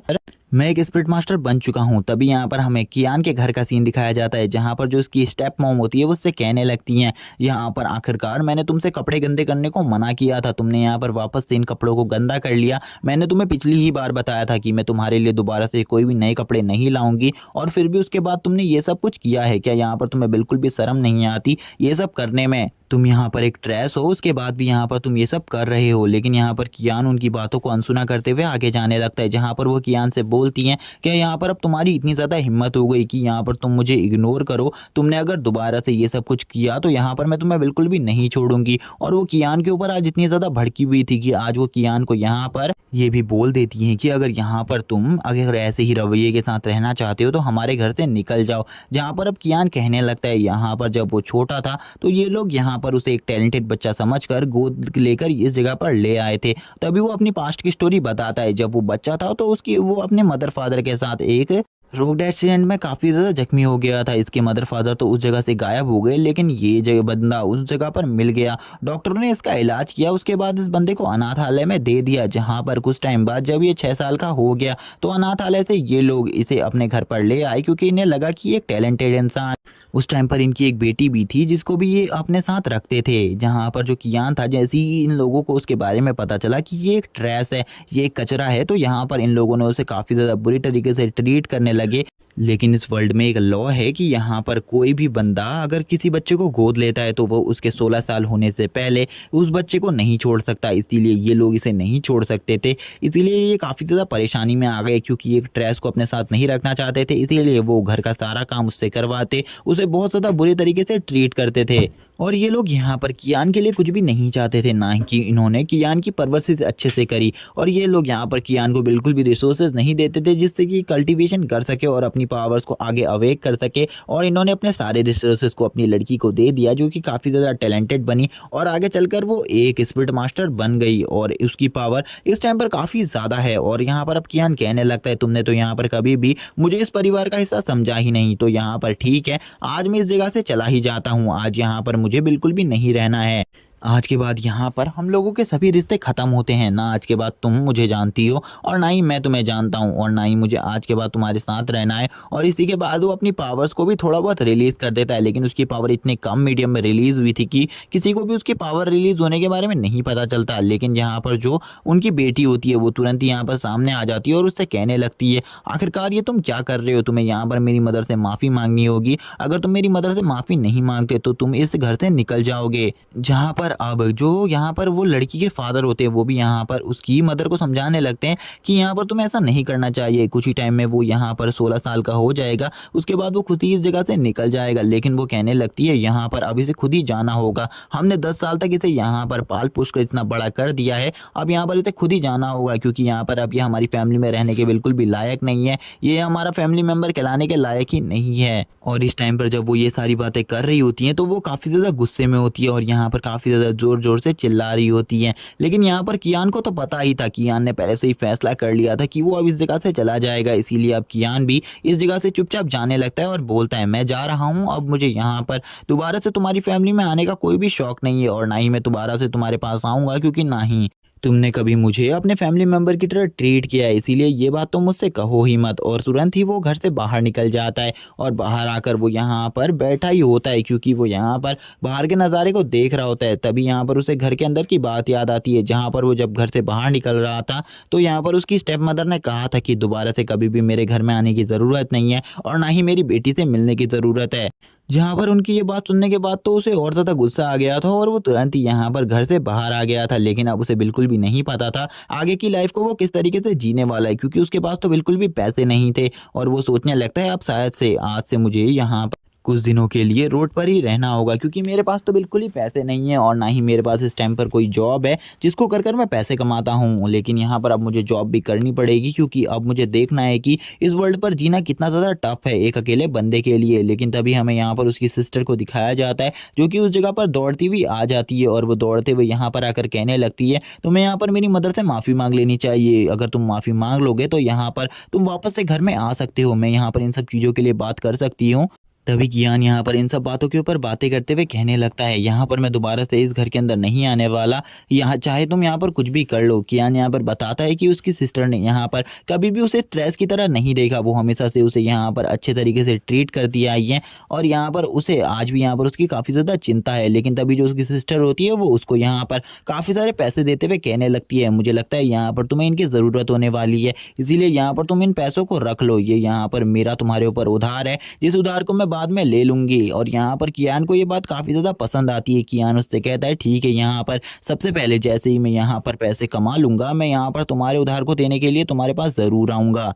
मैं एक स्पिरिट मास्टर बन चुका हूँ। तभी यहाँ पर हमें कियान के घर का सीन दिखाया जाता है, जहाँ पर जो उसकी स्टेप मॉम होती है वो उससे कहने लगती हैं, यहाँ पर आखिरकार मैंने तुमसे कपड़े गंदे करने को मना किया था, तुमने यहाँ पर वापस से इन कपड़ों को गंदा कर लिया। मैंने तुम्हें पिछली ही बार बताया था कि मैं तुम्हारे लिए दोबारा से कोई भी नए कपड़े नहीं लाऊंगी, और फिर भी उसके बाद तुमने ये सब कुछ किया है। क्या यहाँ पर तुम्हें बिल्कुल भी शर्म नहीं आती ये सब करने में? तुम यहाँ पर एक ट्रेस हो, उसके बाद भी यहाँ पर तुम ये सब कर रहे हो। लेकिन यहाँ पर कियान उनकी बातों को अनसुना करते हुए आगे जाने लगता है, जहाँ पर वो कियान से बोलती हैं कि यहाँ पर अब तुम्हारी इतनी ज़्यादा हिम्मत हो गई कि यहाँ पर तुम मुझे इग्नोर करो, तुमने अगर दोबारा से ये सब कुछ किया तो यहाँ पर मैं तुम्हें बिल्कुल भी नहीं छोड़ूंगी। और वो कियान के ऊपर आज इतनी ज़्यादा भड़की हुई थी कि आज वो कियान को यहाँ पर ये भी बोल देती हैं कि अगर यहाँ पर तुम अगर ऐसे ही रवैये के साथ रहना चाहते हो तो हमारे घर से निकल जाओ। जहाँ पर अब कियान कहने लगता है, यहाँ पर जब वो छोटा था तो ये लोग यहाँ पर उसे एक टैलेंटेड बच्चा समझकर गोद लेकर इस जगह पर ले आए थे। तभी वो अपनी पास्ट की स्टोरी बताता है, जब वो बच्चा था तो उसकी वो अपने मदर फादर के साथ एक रोड एक्सीडेंट में काफ़ी ज़्यादा जख्मी हो गया था। इसके मदर फादर तो उस जगह से गायब हो गए, लेकिन ये जगह बंदा उस जगह पर मिल गया। डॉक्टरों ने इसका इलाज किया, उसके बाद इस बंदे को अनाथालय में दे दिया, जहाँ पर कुछ टाइम बाद जब ये 6 साल का हो गया तो अनाथालय से ये लोग इसे अपने घर पर ले आए, क्योंकि इन्हें लगा कि एक टैलेंटेड इंसान। उस टाइम पर इनकी एक बेटी भी थी जिसको भी ये अपने साथ रखते थे। जहाँ पर जो कियान था, जैसे ही इन लोगों को उसके बारे में पता चला कि ये एक ट्रैश है, ये एक कचरा है, तो यहाँ पर इन लोगों ने उसे काफ़ी ज़्यादा बुरी तरीके से ट्रीट करने लगे। लेकिन इस वर्ल्ड में एक लॉ है कि यहाँ पर कोई भी बंदा अगर किसी बच्चे को गोद लेता है तो वो उसके 16 साल होने से पहले उस बच्चे को नहीं छोड़ सकता। इसीलिए ये लोग इसे नहीं छोड़ सकते थे। इसीलिए ये काफ़ी ज़्यादा परेशानी में आ गए, क्योंकि एक ट्रैश को अपने साथ नहीं रखना चाहते थे। इसीलिए वो घर का सारा काम उससे करवाते, उसे बहुत ज़्यादा बुरे तरीके से ट्रीट करते थे। और ये लोग यहाँ पर कियान के लिए कुछ भी नहीं चाहते थे, ना कि इन्होंने कियान की परवरिश अच्छे से करी। और ये लोग यहाँ पर कियान को बिल्कुल भी रिसोर्सेज नहीं देते थे जिससे कि कल्टीवेशन कर सके और अपनी पावर्स को आगे अवेक कर सके। और इन्होंने अपने सारे रिसोर्सेज को अपनी लड़की को दे दिया, जो कि काफ़ी ज़्यादा टैलेंटेड बनी और आगे चलकर वो एक स्पिरिट मास्टर बन गई। और उसकी पावर इस टाइम पर काफ़ी ज़्यादा है। और यहाँ पर अब कियान कहने लगता है, तुमने तो यहाँ पर कभी भी मुझे इस परिवार का हिस्सा समझा ही नहीं, तो यहाँ पर ठीक है, आज मैं इस जगह से चला ही जाता हूँ। आज यहाँ पर मुझे बिल्कुल भी नहीं रहना है। आज के बाद यहाँ पर हम लोगों के सभी रिश्ते ख़त्म होते हैं। ना आज के बाद तुम मुझे जानती हो और ना ही मैं तुम्हें जानता हूँ, और ना ही मुझे आज के बाद तुम्हारे साथ रहना है। और इसी के बाद वो अपनी पावर्स को भी थोड़ा बहुत रिलीज़ कर देता है, लेकिन उसकी पावर इतनी कम मीडियम में रिलीज़ हुई थी कि किसी को भी उसकी पावर रिलीज़ होने के बारे में नहीं पता चलता। लेकिन यहाँ पर जो उनकी बेटी होती है वो तुरंत ही यहाँ पर सामने आ जाती है और उससे कहने लगती है, आखिरकार ये तुम क्या कर रहे हो? तुम्हें यहाँ पर मेरी मदर से माफ़ी मांगनी होगी। अगर तुम मेरी मदर से माफ़ी नहीं मांगते तो तुम इस घर से निकल जाओगे। जहाँ पर अब जो यहाँ पर वो लड़की के फादर होते हैं वो भी यहाँ पर उसकी मदर को समझाने लगते हैं कि यहाँ पर तुम्हें ऐसा नहीं करना चाहिए। कुछ ही टाइम में वो यहाँ पर 16 साल का हो जाएगा, उसके बाद वो खुद ही इस जगह से निकल जाएगा। लेकिन वो कहने लगती है, यहाँ पर अब इसे खुद ही जाना होगा। हमने 10 साल तक इसे यहाँ पर पाल पोस कर इतना बड़ा कर दिया है, अब यहाँ पर इसे खुद ही जाना होगा, क्योंकि यहाँ पर अब ये हमारी फैमिली में रहने के बिल्कुल भी लायक नहीं है, ये हमारा फैमिली मेम्बर कहलाने के लायक ही नहीं है। और इस टाइम पर जब वो ये सारी बातें कर रही होती हैं तो वो काफ़ी ज़्यादा गुस्से में होती है और यहाँ पर काफ़ी ज़्यादा ज़ोर ज़ोर से चिल्ला रही होती हैं। लेकिन यहाँ पर कियान को तो पता ही था, कियान ने पहले से ही फैसला कर लिया था कि वो अब इस जगह से चला जाएगा। इसीलिए अब कियान भी इस जगह से चुपचाप जाने लगता है और बोलता है, मैं जा रहा हूँ, अब मुझे यहाँ पर दोबारा से तुम्हारी फैमिली में आने का कोई भी शौक नहीं है, और ना ही मैं दोबारा से तुम्हारे पास आऊँगा, क्योंकि ना ही तुमने कभी मुझे अपने फैमिली मेंबर की तरह ट्रीट किया है, इसीलिए ये बात तो मुझसे कहो ही मत। और तुरंत ही वो घर से बाहर निकल जाता है और बाहर आकर वो यहाँ पर बैठा ही होता है, क्योंकि वो यहाँ पर बाहर के नज़ारे को देख रहा होता है। तभी यहाँ पर उसे घर के अंदर की बात याद आती है, जहाँ पर वो जब घर से बाहर निकल रहा था तो यहाँ पर उसकी स्टेप मदर ने कहा था कि दोबारा से कभी भी मेरे घर में आने की ज़रूरत नहीं है और ना ही मेरी बेटी से मिलने की ज़रूरत है। जहाँ पर उनकी ये बात सुनने के बाद तो उसे और ज़्यादा गुस्सा आ गया था और वो तुरंत ही यहाँ पर घर से बाहर आ गया था। लेकिन अब उसे बिल्कुल भी नहीं पता था आगे की लाइफ को वो किस तरीके से जीने वाला है, क्योंकि उसके पास तो बिल्कुल भी पैसे नहीं थे। और वो सोचने लगता है, अब शायद से आज से मुझे यहाँ पर कुछ दिनों के लिए रोड पर ही रहना होगा, क्योंकि मेरे पास तो बिल्कुल ही पैसे नहीं है और ना ही मेरे पास इस टाइम पर कोई जॉब है जिसको कर कर मैं पैसे कमाता हूँ। लेकिन यहाँ पर अब मुझे जॉब भी करनी पड़ेगी, क्योंकि अब मुझे देखना है कि इस वर्ल्ड पर जीना कितना ज़्यादा टफ है एक अकेले बंदे के लिए। लेकिन तभी हमें यहाँ पर उसकी सिस्टर को दिखाया जाता है, जो कि उस जगह पर दौड़ती हुई आ जाती है और वो दौड़ते हुए यहाँ पर आकर कहने लगती है, तुम्हें यहाँ पर मेरी मदर से माफ़ी मांग लेनी चाहिए। अगर तुम माफ़ी मांग लोगे तो यहाँ पर तुम वापस से घर में आ सकते हो, मैं यहाँ पर इन सब चीज़ों के लिए बात कर सकती हूँ। तभी कियान यहाँ पर इन सब बातों के ऊपर बातें करते हुए कहने लगता है, यहाँ पर मैं दोबारा से इस घर के अंदर नहीं आने वाला, यहाँ चाहे तुम यहाँ पर कुछ भी कर लो। कियान यहाँ पर बताता है कि उसकी सिस्टर ने यहाँ पर कभी भी उसे स्ट्रेस की तरह नहीं देखा, वो हमेशा से उसे यहाँ पर अच्छे तरीके से ट्रीट करती आई है और यहाँ पर उसे आज भी यहाँ पर उसकी काफ़ी ज़्यादा चिंता है। लेकिन तभी जो उसकी सिस्टर होती है वो उसको यहाँ पर काफ़ी सारे पैसे देते हुए कहने लगती है, मुझे लगता है यहाँ पर तुम्हें इनकी ज़रूरत होने वाली है, इसीलिए यहाँ पर तुम इन पैसों को रख लो, ये यहाँ पर मेरा तुम्हारे ऊपर उधार है, जिस उधार को मैं बाद में ले लूँगी। और यहाँ पर कियान को ये बात काफ़ी ज़्यादा पसंद आती है। कियान उससे कहता है, ठीक है, यहाँ पर सबसे पहले जैसे ही मैं यहाँ पर पैसे कमा लूँगा, मैं यहाँ पर तुम्हारे उधार को देने के लिए तुम्हारे पास ज़रूर आऊँगा।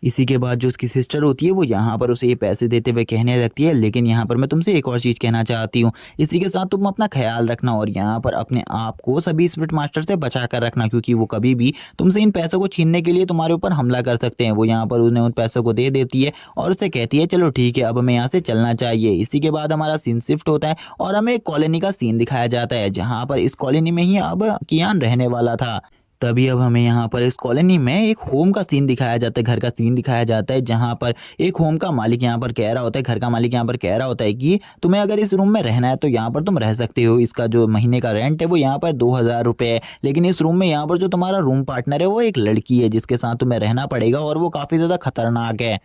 इसी के बाद जो उसकी सिस्टर होती है वो यहाँ पर उसे ये पैसे देते हुए कहने लगती है, लेकिन यहाँ पर मैं तुमसे एक और चीज़ कहना चाहती हूँ, इसी के साथ तुम अपना ख्याल रखना और यहाँ पर अपने आप को सभी स्पिरिट मास्टर से बचा कर रखना, क्योंकि वो कभी भी तुमसे इन पैसों को छीनने के लिए तुम्हारे ऊपर हमला कर सकते हैं। वो यहाँ पर उन्हें उन पैसों को दे देती है और उससे कहती है, चलो ठीक है, अब हमें यहाँ से चलना चाहिए। इसी के बाद हमारा सीन शिफ्ट होता है और हमें एक कॉलोनी का सीन दिखाया जाता है, जहाँ पर इस कॉलोनी में ही अब कियान रहने वाला था। तभी अब हमें यहाँ पर इस कॉलोनी में एक होम का सीन दिखाया जाता है, घर का सीन दिखाया जाता है, जहाँ पर एक होम का मालिक यहाँ पर कह रहा होता है, घर का मालिक यहाँ पर कह रहा होता है कि तुम्हें अगर इस रूम में रहना है तो यहाँ पर तुम रह सकते हो, इसका जो महीने का रेंट है वो यहाँ पर 2000 रुपये है, लेकिन इस रूम में यहाँ पर जो तुम्हारा रूम पार्टनर है वो एक लड़की है जिसके साथ तुम्हें रहना पड़ेगा और वो काफ़ी ज़्यादा खतरनाक है।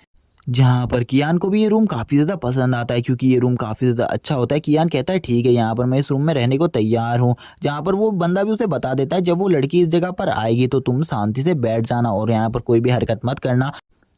जहाँ पर कियान को भी ये रूम काफ़ी ज़्यादा पसंद आता है, क्योंकि ये रूम काफ़ी ज़्यादा अच्छा होता है। कियान कहता है, ठीक है, यहाँ पर मैं इस रूम में रहने को तैयार हूँ। जहाँ पर वो बंदा भी उसे बता देता है, जब वो लड़की इस जगह पर आएगी तो तुम शांति से बैठ जाना और यहाँ पर कोई भी हरकत मत करना,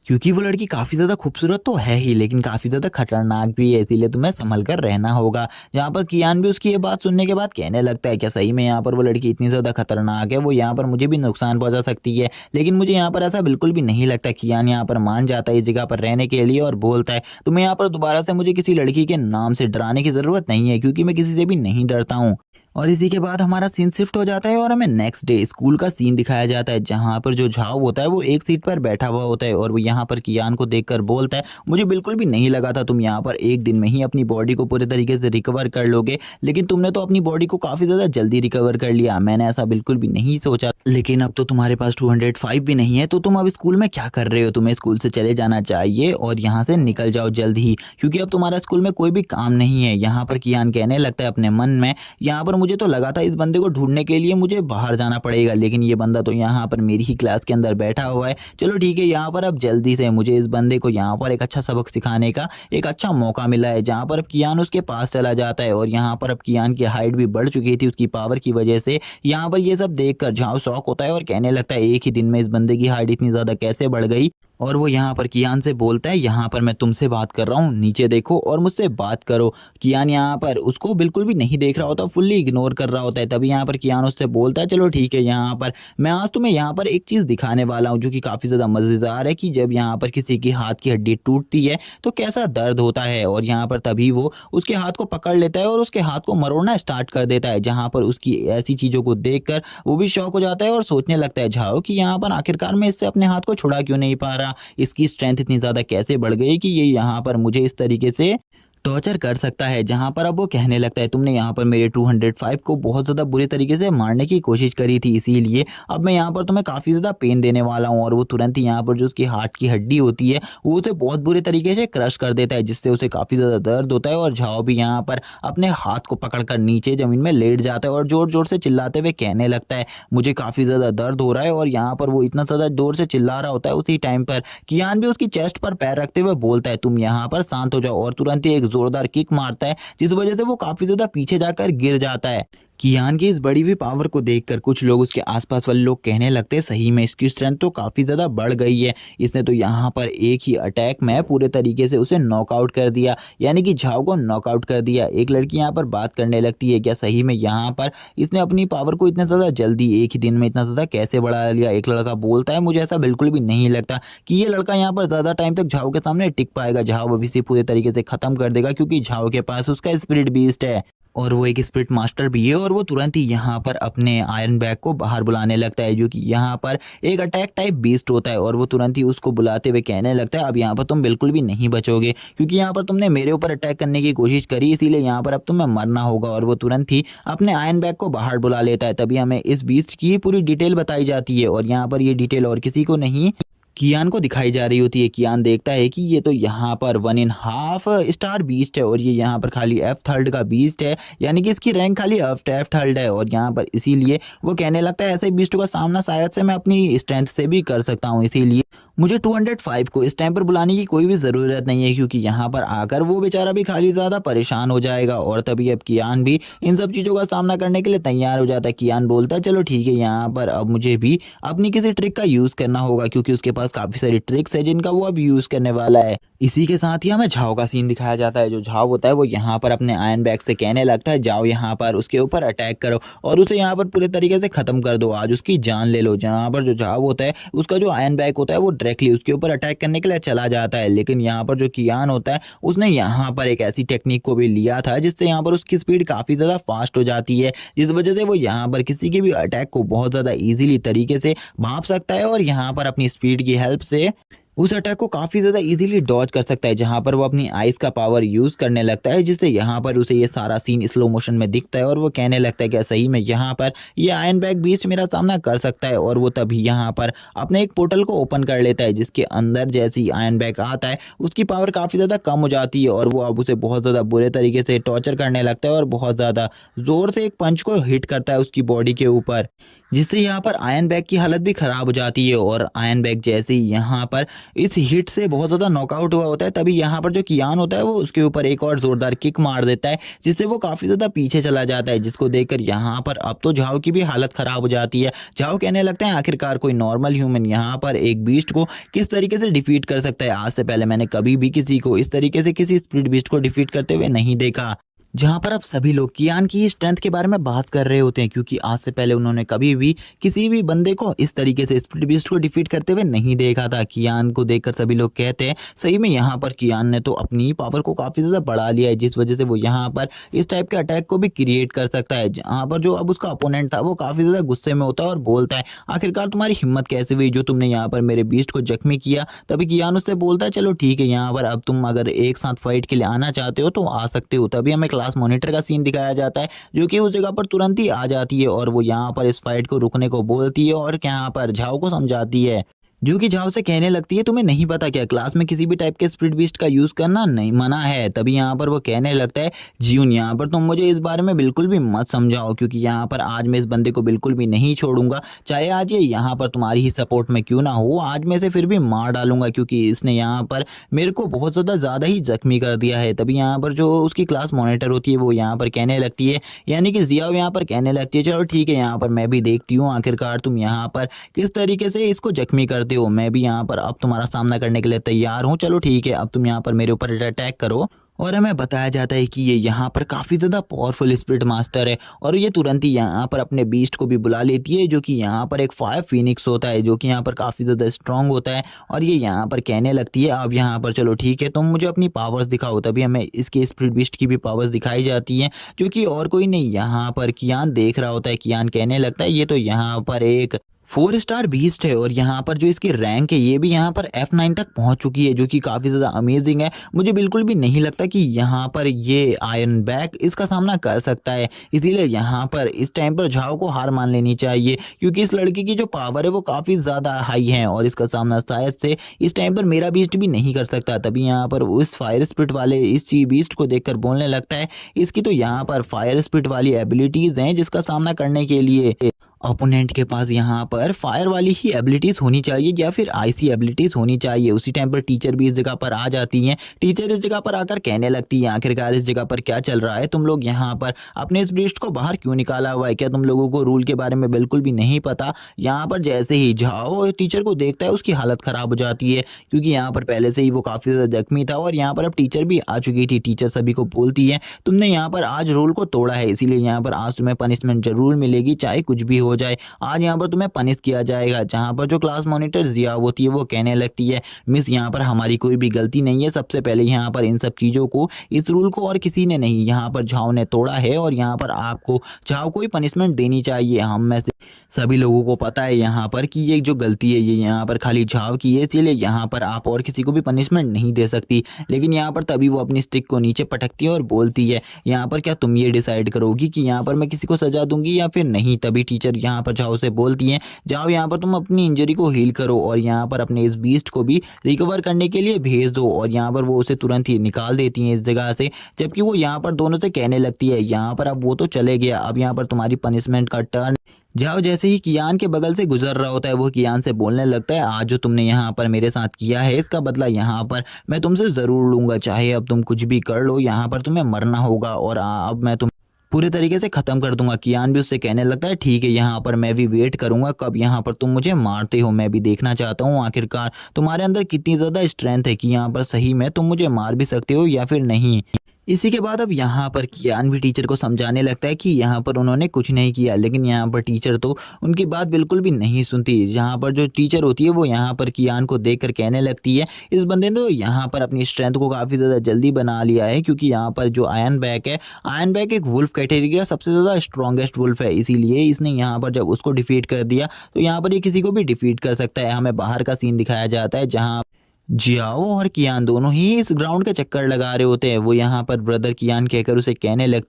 क्योंकि वो लड़की काफ़ी ज़्यादा खूबसूरत तो है ही, लेकिन काफ़ी ज़्यादा खतरनाक भी है, इसीलिए तुम्हें संभल कर रहना होगा। जहाँ पर कियान भी उसकी ये बात सुनने के बाद कहने लगता है, क्या सही में यहाँ पर वो लड़की इतनी ज़्यादा खतरनाक है, वो यहाँ पर मुझे भी नुकसान पहुँचा सकती है। लेकिन मुझे यहाँ पर ऐसा बिल्कुल भी नहीं लगता। कियान यहाँ पर मान जाता है इस जगह पर रहने के लिए और बोलता है, तुम्हें यहाँ पर दोबारा से मुझे किसी लड़की के नाम से डराने की ज़रूरत नहीं है, क्योंकि मैं किसी से भी नहीं डरता हूँ। और इसी के बाद हमारा सीन शिफ्ट हो जाता है और हमें नेक्स्ट डे स्कूल का सीन दिखाया जाता है, जहाँ पर जो झाव होता है वो एक सीट पर बैठा हुआ होता है और वो यहाँ पर कियान को देखकर बोलता है, मुझे बिल्कुल भी नहीं लगा था तुम यहाँ पर एक दिन में ही अपनी बॉडी को पूरे तरीके से रिकवर कर लोगे, लेकिन तुमने तो अपनी बॉडी को काफ़ी ज़्यादा जल्दी रिकवर कर लिया, मैंने ऐसा बिल्कुल भी नहीं सोचा। लेकिन अब तो तुम्हारे पास 205 भी नहीं है, तो तुम अब स्कूल में क्या कर रहे हो, तुम्हें स्कूल से चले जाना चाहिए और यहाँ से निकल जाओ जल्द ही, क्योंकि अब तुम्हारा स्कूल में कोई भी काम नहीं है। यहाँ पर कियान कहने लगता है अपने मन में, यहाँ पर मुझे तो लगा था इस बंदे को ढूंढने के लिए मुझे बाहर जाना पड़ेगा, लेकिन ये बंदा तो यहाँ पर मेरी ही क्लास के अंदर बैठा हुआ है। चलो ठीक है, यहाँ पर अब जल्दी से मुझे इस बंदे को यहाँ पर एक अच्छा सबक सिखाने का एक अच्छा मौका मिला है। जहाँ पर अब कियान उसके पास चला जाता है और यहाँ पर अब कियान की हाइट भी बढ़ चुकी थी उसकी पावर की वजह से। यहाँ पर ये सब देखकर झाओ शौक होता है और कहने लगता है, एक ही दिन में इस बंदे की हाइट इतनी ज़्यादा कैसे बढ़ गई। और वो यहाँ पर कियान से बोलता है, यहाँ पर मैं तुमसे बात कर रहा हूँ, नीचे देखो और मुझसे बात करो। कियान यहाँ पर उसको बिल्कुल भी नहीं देख रहा होता, फुल्ली इग्नोर कर रहा होता है। तभी यहाँ पर कियान उससे बोलता है, चलो ठीक है, यहाँ पर मैं आज तुम्हें यहाँ पर एक चीज़ दिखाने वाला हूँ जो कि काफ़ी ज़्यादा मज़ेदार है, कि जब यहाँ पर किसी की हाथ की हड्डी टूटती है तो कैसा दर्द होता है। और यहाँ पर तभी वो उसके हाथ को पकड़ लेता है और उसके हाथ को मरोड़ना स्टार्ट कर देता है। जहाँ पर उसकी ऐसी चीज़ों को देख कर वो भी शौक हो जाता है और सोचने लगता है झाओ कि यहाँ पर आखिरकार मैं इससे अपने हाथ को छुड़ा क्यों नहीं पा रहा, इसकी स्ट्रेंथ इतनी ज़्यादा कैसे बढ़ गई कि ये यहाँ पर मुझे इस तरीके से टॉर्चर कर सकता है। जहाँ पर अब वो कहने लगता है, तुमने यहाँ पर मेरे 205 को बहुत ज़्यादा बुरे तरीके से मारने की कोशिश करी थी, इसीलिए अब मैं यहाँ पर तुम्हें काफ़ी ज़्यादा पेन देने वाला हूँ। और वो तुरंत ही यहाँ पर जो उसकी हार्ट की हड्डी होती है वो उसे बहुत बुरे तरीके से क्रश कर देता है, जिससे उसे काफ़ी ज़्यादा दर्द होता है। और झाओ भी यहाँ पर अपने हाथ को पकड़ कर नीचे ज़मीन में लेट जाता है और ज़ोर ज़ोर से चिल्लाते हुए कहने लगता है, मुझे काफ़ी ज़्यादा दर्द हो रहा है। और यहाँ पर वो इतना ज़्यादा ज़ोर से चिल्ला रहा होता है, उसी टाइम पर कियान भी उसकी चेस्ट पर पैर रखते हुए बोलता है, तुम यहाँ पर शांत हो जाओ, और तुरंत ही एक ज़ोरदार किक मारता है, जिस वजह से वो काफ़ी ज़्यादा पीछे जाकर गिर जाता है। कियान की इस बढ़ी हुई पावर को देखकर कुछ लोग, उसके आसपास वाले लोग कहने लगते हैं, सही में इसकी स्ट्रेंथ तो काफ़ी ज़्यादा बढ़ गई है, इसने तो यहाँ पर एक ही अटैक में पूरे तरीके से उसे नॉकआउट कर दिया, यानी कि झाओ को नॉकआउट कर दिया। एक लड़की यहाँ पर बात करने लगती है, क्या सही में यहाँ पर इसने अपनी पावर को इतना ज़्यादा जल्दी एक ही दिन में इतना ज़्यादा कैसे बढ़ा लिया। एक लड़का बोलता है, मुझे ऐसा बिल्कुल भी नहीं लगता कि ये लड़का यहाँ पर ज़्यादा टाइम तक झाओ के सामने टिक पाएगा, झाओ अभी से पूरे तरीके से ख़त्म कर देगा, क्योंकि झाओ के पास उसका स्पिरिट बीस्ट है और वो एक स्पिरिट मास्टर भी है। और वो तुरंत ही यहाँ पर अपने आयरन बैग को बाहर बुलाने लगता है, जो कि यहाँ पर एक अटैक टाइप बीस्ट होता है। और वो तुरंत ही उसको बुलाते हुए कहने लगता है, अब यहाँ पर तुम बिल्कुल भी नहीं बचोगे, क्योंकि यहाँ पर तुमने मेरे ऊपर अटैक करने की कोशिश करी, इसीलिए यहाँ पर अब तुम्हें मरना होगा। और वो तुरंत ही अपने आयरन बैग को बाहर बुला लेता है। तभी हमें इस बीस्ट की पूरी डिटेल बताई जाती है, और यहाँ पर ये डिटेल और किसी को नहीं, कियान को दिखाई जा रही होती है। कियान देखता है कि ये तो यहाँ पर 1.5 स्टार बीस्ट है और ये यहाँ पर खाली एफ थर्ड का बीस्ट है, यानी कि इसकी रैंक खाली एफ थर्ड है। और यहाँ पर इसीलिए वो कहने लगता है ऐसे बीस्ट का सामना शायद से मैं अपनी स्ट्रेंथ से भी कर सकता हूँ, इसीलिए मुझे 205 को इस टाइम पर बुलाने की कोई भी ज़रूरत नहीं है, क्योंकि यहाँ पर आकर वो बेचारा भी खाली ज़्यादा परेशान हो जाएगा। और तभी अब कियान भी इन सब चीज़ों का सामना करने के लिए तैयार हो जाता है। कियान बोलता है चलो ठीक है, यहाँ पर अब मुझे भी अपनी किसी ट्रिक का यूज़ करना होगा, क्योंकि उसके पास काफ़ी सारी ट्रिक्स है जिनका वो अब यूज़ करने वाला है। इसी के साथ ही हमें झाओ का सीन दिखाया जाता है। जो झाओ होता है वो यहाँ पर अपने आयरन बैग से कहने लगता है जाओ यहाँ पर उसके ऊपर अटैक करो और उसे यहाँ पर पूरे तरीके से ख़त्म कर दो, आज उसकी जान ले लो। जहाँ पर जो झाओ होता है उसका जो आयरन बैग होता है वो डायरेक्टली उसके ऊपर अटैक करने के लिए चला जाता है, लेकिन यहाँ पर जो कियान होता है उसने यहाँ पर एक ऐसी टेक्निक को भी लिया था जिससे यहाँ पर उसकी स्पीड काफ़ी ज़्यादा फास्ट हो जाती है, जिस वजह से वो यहाँ पर किसी के भी अटैक को बहुत ज़्यादा ईजिली तरीके से भांप सकता है और यहाँ पर अपनी स्पीड की हेल्प से उस अटैक को काफ़ी ज़्यादा इजीली डॉज कर सकता है। जहाँ पर वो अपनी आइज़ का पावर यूज़ करने लगता है, जिससे यहाँ पर उसे ये सारा सीन स्लो मोशन में दिखता है और वो कहने लगता है कि सही में यहाँ पर ये आयरन बैग बीस्ट मेरा सामना कर सकता है। और वो तभी यहाँ पर अपने एक पोर्टल को ओपन कर लेता है, जिसके अंदर जैसे ही आयरन बैग आता है उसकी पावर काफ़ी ज़्यादा कम हो जाती है और वो अब उसे बहुत ज़्यादा बुरे तरीके से टॉर्चर करने लगता है और बहुत ज़्यादा ज़ोर से एक पंच को हिट करता है उसकी बॉडी के ऊपर, जिससे यहाँ पर आयरन बैग की हालत भी ख़राब हो जाती है। और आयरन बैग जैसे ही यहाँ पर इस हिट से बहुत ज़्यादा नॉकआउट हुआ होता है, तभी यहाँ पर जो कियान होता है वो उसके ऊपर एक और ज़ोरदार किक मार देता है, जिससे वो काफ़ी ज़्यादा पीछे चला जाता है, जिसको देखकर यहाँ पर अब तो झाओ की भी हालत ख़राब हो जाती है। झाओ कहने लगते हैं आखिरकार कोई नॉर्मल ह्यूमन यहाँ पर एक बीस्ट को किस तरीके से डिफीट कर सकता है, आज से पहले मैंने कभी भी किसी को इस तरीके से किसी स्पीड बीस्ट को डिफीट करते हुए नहीं देखा। जहाँ पर अब सभी लोग कियान की स्ट्रेंथ के बारे में बात कर रहे होते हैं, क्योंकि आज से पहले उन्होंने कभी भी किसी भी बंदे को इस तरीके से स्प्लिट बीस्ट को डिफीट करते हुए नहीं देखा था। कियान को देखकर सभी लोग कहते हैं सही में यहाँ पर कियान ने तो अपनी पावर को काफ़ी ज़्यादा बढ़ा लिया है, जिस वजह से वो यहाँ पर इस टाइप के अटैक को भी क्रिएट कर सकता है। जहाँ पर जो अब उसका अपोनेंट था वो काफ़ी ज़्यादा गुस्से में होता है और बोलता है आखिरकार तुम्हारी हिम्मत कैसे हुई जो तुमने यहाँ पर मेरे बीस्ट को जख्मी किया। तभी कियान उससे बोलता है चलो ठीक है, यहाँ पर अब तुम अगर एक साथ फाइट के लिए आना चाहते हो तो आ सकते हो। तभी हमें क्लास मॉनिटर का सीन दिखाया जाता है, जो कि उस जगह पर तुरंत ही आ जाती है और वो यहाँ पर इस फाइट को रुकने को बोलती है और यहाँ पर झाओ को समझाती है, जो कि झाओ से कहने लगती है तुम्हें नहीं पता क्या क्लास में किसी भी टाइप के स्प्लिट बीस्ट का यूज़ करना नहीं मना है। तभी यहाँ पर वो कहने लगता है जियून यहाँ पर तुम मुझे इस बारे में बिल्कुल भी मत समझाओ, क्योंकि यहाँ पर आज मैं इस बंदे को बिल्कुल भी नहीं छोड़ूंगा, चाहे आज ये यहाँ पर तुम्हारी ही सपोर्ट में क्यों ना हो, आज मैं इसे फिर भी मार डालूंगा, क्योंकि इसने यहाँ पर मेरे को बहुत ज़्यादा ही जख्मी कर दिया है। तभी यहाँ पर जो उसकी क्लास मॉनिटर होती है वो यहाँ पर कहने लगती है, यानी कि जियाओ यहाँ पर कहने लगती है चलो ठीक है, यहाँ पर मैं भी देखती हूँ आखिरकार तुम यहाँ पर किस तरीके से इसको जख्मी करते हो, मैं भी यहाँ पर अब तुम्हारा सामना करने के लिए तैयार हूँ। चलो ठीक है, अब तुम यहाँ पर मेरे ऊपर अटैक करो। और हमें बताया जाता है कि ये यहाँ पर काफ़ी ज़्यादा पावरफुल स्पिरिट मास्टर है और ये तुरंत ही यहाँ पर अपने बीस्ट को भी बुला लेती है, जो कि यहाँ पर एक फायर फिनिक्स होता है, जो कि यहाँ पर काफ़ी ज़्यादा स्ट्रांग होता है। और ये यहाँ पर कहने लगती है अब यहाँ पर चलो ठीक है तुम मुझे अपनी पावर्स दिखाओ। तभी हमें इसके स्पिरिट बीस्ट की भी पावर्स दिखाई जाती हैं, जो कि और कोई नहीं यहाँ पर कियान देख रहा होता है। कियान कहने लगता है ये तो यहाँ पर एक 4 स्टार बीस्ट है और यहाँ पर जो इसकी रैंक है ये भी यहाँ पर F9 तक पहुँच चुकी है, जो कि काफ़ी ज़्यादा अमेजिंग है। मुझे बिल्कुल भी नहीं लगता कि यहाँ पर ये आयरन बैग इसका सामना कर सकता है, इसीलिए यहाँ पर इस टाइम पर झाओ को हार मान लेनी चाहिए, क्योंकि इस लड़की की जो पावर है वो काफ़ी ज़्यादा हाई है और इसका सामना शायद से इस टाइम पर मेरा बीस्ट भी नहीं कर सकता। तभी यहाँ पर उस फायर स्पिरिट वाले इस बीस्ट को देखकर बोलने लगता है इसकी तो यहाँ पर फायर स्पिरिट वाली एबिलिटीज़ हैं, जिसका सामना करने के लिए अपोनेंट के पास यहाँ पर फायर वाली ही एबिलिटीज़ होनी चाहिए या फिर आईसी एबिलिटीज़ होनी चाहिए। उसी टाइम पर टीचर भी इस जगह पर आ जाती हैं। टीचर इस जगह पर आकर कहने लगती है आखिरकार इस जगह पर क्या चल रहा है, तुम लोग यहाँ पर अपने इस ब्रीस्ट को बाहर क्यों निकाला हुआ है, क्या तुम लोगों को रूल के बारे में बिल्कुल भी नहीं पता। यहाँ पर जैसे ही झाओ टीचर को देखता है उसकी हालत ख़राब हो जाती है, क्योंकि यहाँ पर पहले से ही वो काफ़ी ज़्यादा जख्मी था और यहाँ पर अब टीचर भी आ चुकी थी। टीचर सभी को बोलती है तुमने यहाँ पर आज रूल को तोड़ा है, इसीलिए यहाँ पर आज तुम्हें पनिशमेंट जरूर मिलेगी, चाहे कुछ भी हो जाए आज यहाँ पर तुम्हें पनिश किया जाएगा। जहाँ पर जो क्लास मॉनिटर जिया होती है वो कहने लगती है मिस यहाँ पर हमारी कोई भी गलती नहीं है, सबसे पहले यहाँ पर इन सब चीज़ों को इस रूल को और किसी ने नहीं, यहाँ पर झाओ ने तोड़ा है और यहाँ पर आपको झाओ को ही पनिशमेंट देनी चाहिए। हम में से सभी लोगों को पता है यहाँ पर कि ये जो गलती है ये यहाँ पर खाली झाओ की है, इसलिए यहाँ पर आप और किसी को भी पनिशमेंट नहीं दे सकती। लेकिन यहाँ पर तभी वो अपनी स्टिक को नीचे पटकती है और बोलती है यहाँ पर क्या तुम ये डिसाइड करोगी कि यहाँ पर मैं किसी को सजा दूंगी या फिर नहीं। तभी टीचर फिर यहाँ पर जाओ से बोलती हैं, जाओ यहाँ पर तुम अपनी इंजरी को हील करो और यहाँ पर अपने इस बीस्ट को भी रिकवर करने के लिए भेज दो। और यहाँ पर वो उसे तुरंत ही निकाल देती हैं इस जगह से, जबकि वो यहाँ पर दोनों से कहने लगती है, यहाँ पर अब वो तो चले गया, अब यहाँ पर तुम्हारी पनिशमेंट का टर्न। जाओ जैसे ही कियान के बगल से गुजर रहा होता है, वो कियान से बोलने लगता है, आज जो तुमने यहाँ पर मेरे साथ किया है इसका बदला यहाँ पर मैं तुमसे ज़रूर लूँगा, चाहे अब तुम कुछ भी कर लो, यहाँ पर तुम्हें मरना होगा और अब मैं तुम पूरे तरीके से ख़त्म कर दूंगा। कियान भी उससे कहने लगता है, ठीक है यहाँ पर मैं भी वेट करूंगा कब यहाँ पर तुम मुझे मारते हो, मैं भी देखना चाहता हूँ आखिरकार तुम्हारे अंदर कितनी ज़्यादा स्ट्रेंथ है कि यहाँ पर सही में तुम मुझे मार भी सकते हो या फिर नहीं। इसी के बाद अब यहाँ पर कियान भी टीचर को समझाने लगता है कि यहाँ पर उन्होंने कुछ नहीं किया, लेकिन यहाँ पर टीचर तो उनकी बात बिल्कुल भी नहीं सुनती। यहाँ पर जो टीचर होती है वो यहाँ पर कियान को देखकर कहने लगती है, इस बंदे ने तो यहाँ पर अपनी स्ट्रेंथ को काफ़ी ज़्यादा जल्दी बना लिया है, क्योंकि यहाँ पर जो आयरन बैक है, आयरन बैक एक वुल्फ कैटेगरी का सबसे ज़्यादा स्ट्रॉन्गेस्ट वुल्फ है, इसीलिए इसने यहाँ पर जब उसको डिफीट कर दिया तो यहाँ पर ये किसी को भी डिफीट कर सकता है। हमें बाहर का सीन दिखाया जाता है जहाँ जियाओ और कियान दोनों ही इस ग्राउंड के चक्कर लगा रहे होते हैं। वो यहाँ पर ब्रदर कियान कहकर उसे कहने लग,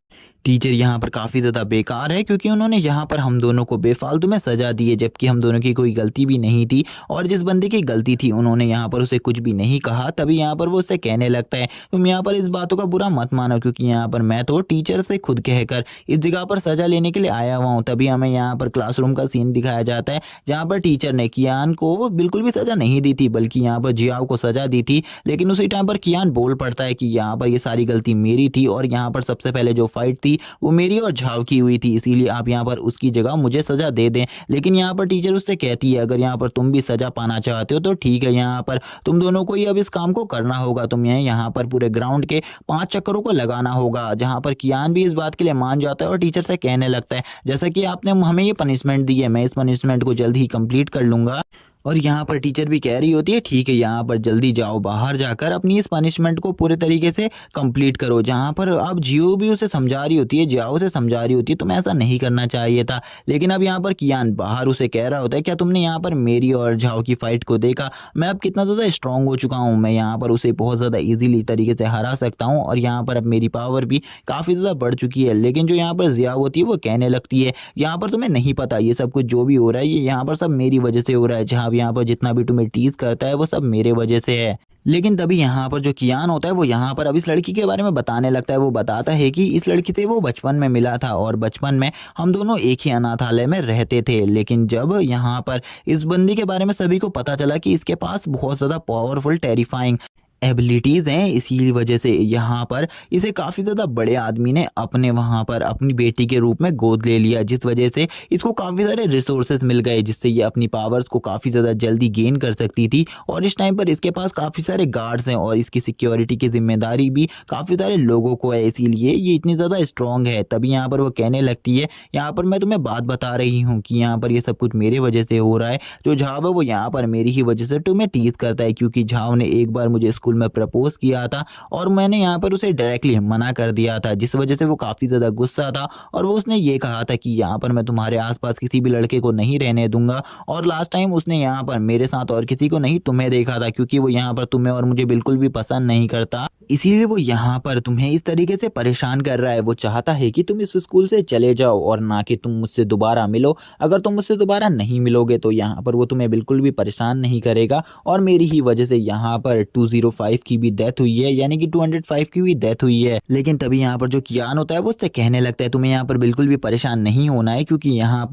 टीचर यहाँ पर काफ़ी ज़्यादा बेकार है, क्योंकि उन्होंने यहाँ पर हम दोनों को बेफालतू में सज़ा दी है, जबकि हम दोनों की कोई गलती भी नहीं थी और जिस बंदे की गलती थी उन्होंने यहाँ पर उसे कुछ भी नहीं कहा। तभी यहाँ पर वो उससे कहने लगता है, तुम यहाँ पर इस बातों का बुरा मत मानो, क्योंकि यहाँ पर मैं तो टीचर से खुद कहकर इस जगह पर सज़ा लेने के लिए आया हुआ हूँ। तभी हमें यहाँ पर क्लासरूम का सीन दिखाया जाता है जहाँ पर टीचर ने कियान को बिल्कुल भी सज़ा नहीं दी थी, बल्कि यहाँ पर जियाओ को सज़ा दी थी। लेकिन उसी टाइम पर कियान बोल पड़ता है कि यहाँ पर ये सारी गलती मेरी थी और यहाँ पर सबसे पहले जो फाइट थी वो मेरी और झाव की हुई थी, इसीलिए आप यहाँ पर उसकी जगह मुझे सज़ा दे दें। लेकिन यहाँ पर टीचर उससे कहती है, अगर यहाँ पर तुम भी सज़ा पाना चाहते हो तो ठीक है, यहाँ पर तुम दोनों को ही अब इस काम को करना होगा, तुम्हें यहाँ पर पूरे ग्राउंड के 5 चक्करों को लगाना होगा। जहाँ पर कियान भी इस बात के लिए मान जाता है और टीचर से कहने लगता है, जैसा कि आपने हमें ये पनिशमेंट दी है, मैं इस पनिशमेंट को जल्द ही कंप्लीट कर लूँगा। और यहाँ पर टीचर भी कह रही होती है, ठीक है यहाँ पर जल्दी जाओ, बाहर जाकर अपनी इस पनिशमेंट को पूरे तरीके से कंप्लीट करो। जहाँ पर अब जियो भी उसे समझा रही होती है, जियाओ से समझा रही होती है, तुम्हें ऐसा नहीं करना चाहिए था। लेकिन अब यहाँ पर कियान बाहर उसे कह रहा होता है, क्या तुमने यहाँ पर मेरी और झाओ की फाइट को देखा, मैं अब कितना ज़्यादा स्ट्रांग हो चुका हूँ, मैं यहाँ पर उसे बहुत ज़्यादा ईजिली तरीके से हरा सकता हूँ और यहाँ पर अब मेरी पावर भी काफ़ी ज़्यादा बढ़ चुकी है। लेकिन जो यहाँ पर जियाओ होती है वो कहने लगती है, यहाँ पर तुम्हें नहीं पता ये सब कुछ जो भी हो रहा है ये यहाँ पर सब मेरी वजह से हो रहा है, जहाँ यहाँ पर जितना भी तुम्हें टीज करता है वो सब मेरे वजह से है। लेकिन तभी यहाँ पर जो कियान होता है वो यहाँ पर अब इस लड़की के बारे में बताने लगता है। वो बताता है कि इस लड़की से वो बचपन में मिला था और बचपन में हम दोनों एक ही अनाथालय में रहते थे। लेकिन जब यहाँ पर इस बंदी के बारे में सभी को पता चला कि इसके पास बहुत ज़्यादा पावरफुल टेरिफाइंग एबिलिटीज़ हैं, इसी वजह से यहाँ पर इसे काफ़ी ज़्यादा बड़े आदमी ने अपने वहाँ पर अपनी बेटी के रूप में गोद ले लिया, जिस वजह से इसको काफ़ी सारे रिसोर्सेज मिल गए, जिससे ये अपनी पावर्स को काफ़ी ज़्यादा जल्दी गेन कर सकती थी। और इस टाइम पर इसके पास काफ़ी सारे गार्ड्स हैं और इसकी सिक्योरिटी की जिम्मेदारी भी काफ़ी सारे लोगों को है, इसीलिए ये इतनी ज़्यादा स्ट्रॉन्ग है। तभी यहाँ पर वो कहने लगती है, यहाँ पर मैं तुम्हें बात बता रही हूँ कि यहाँ पर ये सब कुछ मेरे वजह से हो रहा है। जो झाव है वो यहाँ पर मेरी ही वजह से तुम्हें टीज करता है, क्योंकि झाव ने एक बार मुझे स्कूल में प्रपोज किया था और मैंने यहाँ पर उसे डायरेक्टली मना कर दिया था, जिस वजह से वो काफ़ी ज़्यादा गुस्सा था और वो उसने ये कहा था कि यहाँ पर मैं तुम्हारे आसपास किसी भी लड़के को नहीं रहने दूंगा। और लास्ट टाइम उसने यहाँ पर मेरे साथ और किसी को नहीं तुम्हें देखा था, क्योंकि वो यहाँ पर तुम्हें और मुझे बिल्कुल भी पसंद नहीं करता, इसीलिए वो यहाँ पर तुम्हें इस तरीके से परेशान कर रहा है। वो चाहता है कि तुम इस स्कूल से चले जाओ और ना कि तुम मुझसे दोबारा मिलो। अगर तुम मुझसे दोबारा नहीं मिलोगे तो यहाँ पर वो तुम्हें बिल्कुल भी परेशान नहीं करेगा और मेरी ही वजह से यहाँ पर 205 की भी डेथ हुई है, यानी कि 205 की भी डेथ हुई है। लेकिन तभी यहाँ पर जो कियान होता है वो उससे कहने लगता है, तुम्हें यहाँ पर बिल्कुल भी परेशान नहीं होना है, क्योंकि यहाँ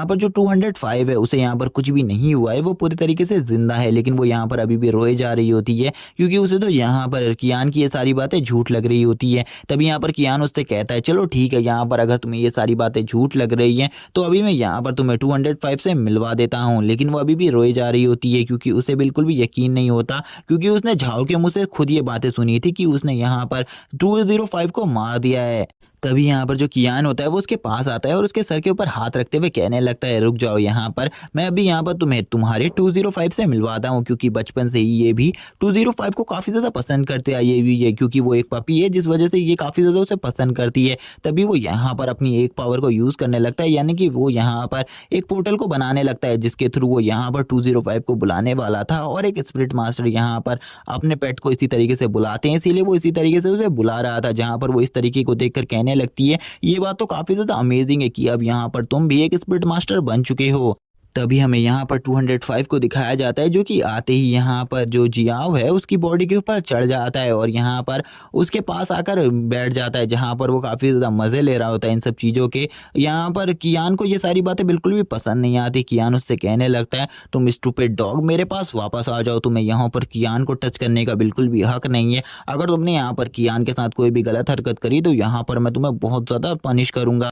पर जो 205 है उसे यहाँ पर कुछ भी नहीं हुआ है, वो पूरी तरीके से जिंदा है। लेकिन वो यहाँ पर अभी भी रोए जा रही होती है, क्योंकि उसे तो यहाँ पर कियान की ये सारी बातें झूठ लग रही होती है। तभी यहाँ पर कियान उससे कहता है, चलो ठीक है, यहाँ पर अगर तुम्हें ये सारी बातें झूठ लग रही हैं तो अभी मैं यहाँ पर तुम्हें 205 से मिलवा देता हूँ। लेकिन वो अभी भी रोए जा रही होती है, क्योंकि उसे बिल्कुल भी यकीन नहीं होता, क्योंकि उसने झाओ के मुँह से खुद ये बातें सुनी थी कि उसने यहाँ पर 205 को मार दिया है। तभी यहाँ पर जो कियान होता है वो उसके पास आता है और उसके सर के ऊपर हाथ रखते हुए कहने लगता है, रुक जाओ यहाँ पर, मैं अभी यहाँ पर तुम्हें तुम्हारे 205 से मिलवाता हूँ, क्योंकि बचपन से ही ये भी 205 को काफ़ी ज़्यादा पसंद करते आई हुई है, क्योंकि वो एक पपी है, जिस वजह से ये काफ़ी ज़्यादा उसे पसंद करती है। तभी वो यहाँ पर अपनी एक पावर को यूज़ करने लगता है, यानी कि वो यहाँ पर एक पोर्टल को बनाने लगता है, जिसके थ्रू वो यहाँ पर 205 को बुलाने वाला था। और एक स्पिरिट मास्टर यहाँ पर अपने पेट को इसी तरीके से बुलाते हैं, इसीलिए वो इसी तरीके से उसे बुला रहा था, जहाँ पर वो इस तरीके को देखकर कहने लगती है। ये बात तो काफ़ी ज़्यादा अमेज़िंग है कि अब यहाँ पर तुम भी एक स्पिरिट मास्टर बन चुके हो। तभी हमें यहाँ पर 205 को दिखाया जाता है जो कि आते ही यहाँ पर जो जियाओ है उसकी बॉडी के ऊपर चढ़ जाता है और यहाँ पर उसके पास आकर बैठ जाता है, जहाँ पर वो काफ़ी ज़्यादा मज़े ले रहा होता है इन सब चीज़ों के। यहाँ पर कियान को ये सारी बातें बिल्कुल भी पसंद नहीं आती। कियान उससे कहने लगता है, तुम स्टूपिड डॉग मेरे पास वापस आ जाओ, तुम्हें यहाँ पर कियान को टच करने का बिल्कुल भी हक नहीं है। अगर तुमने यहाँ पर कियान के साथ कोई भी गलत हरकत करी तो यहाँ पर मैं तुम्हें बहुत ज़्यादा पनिश करूँगा।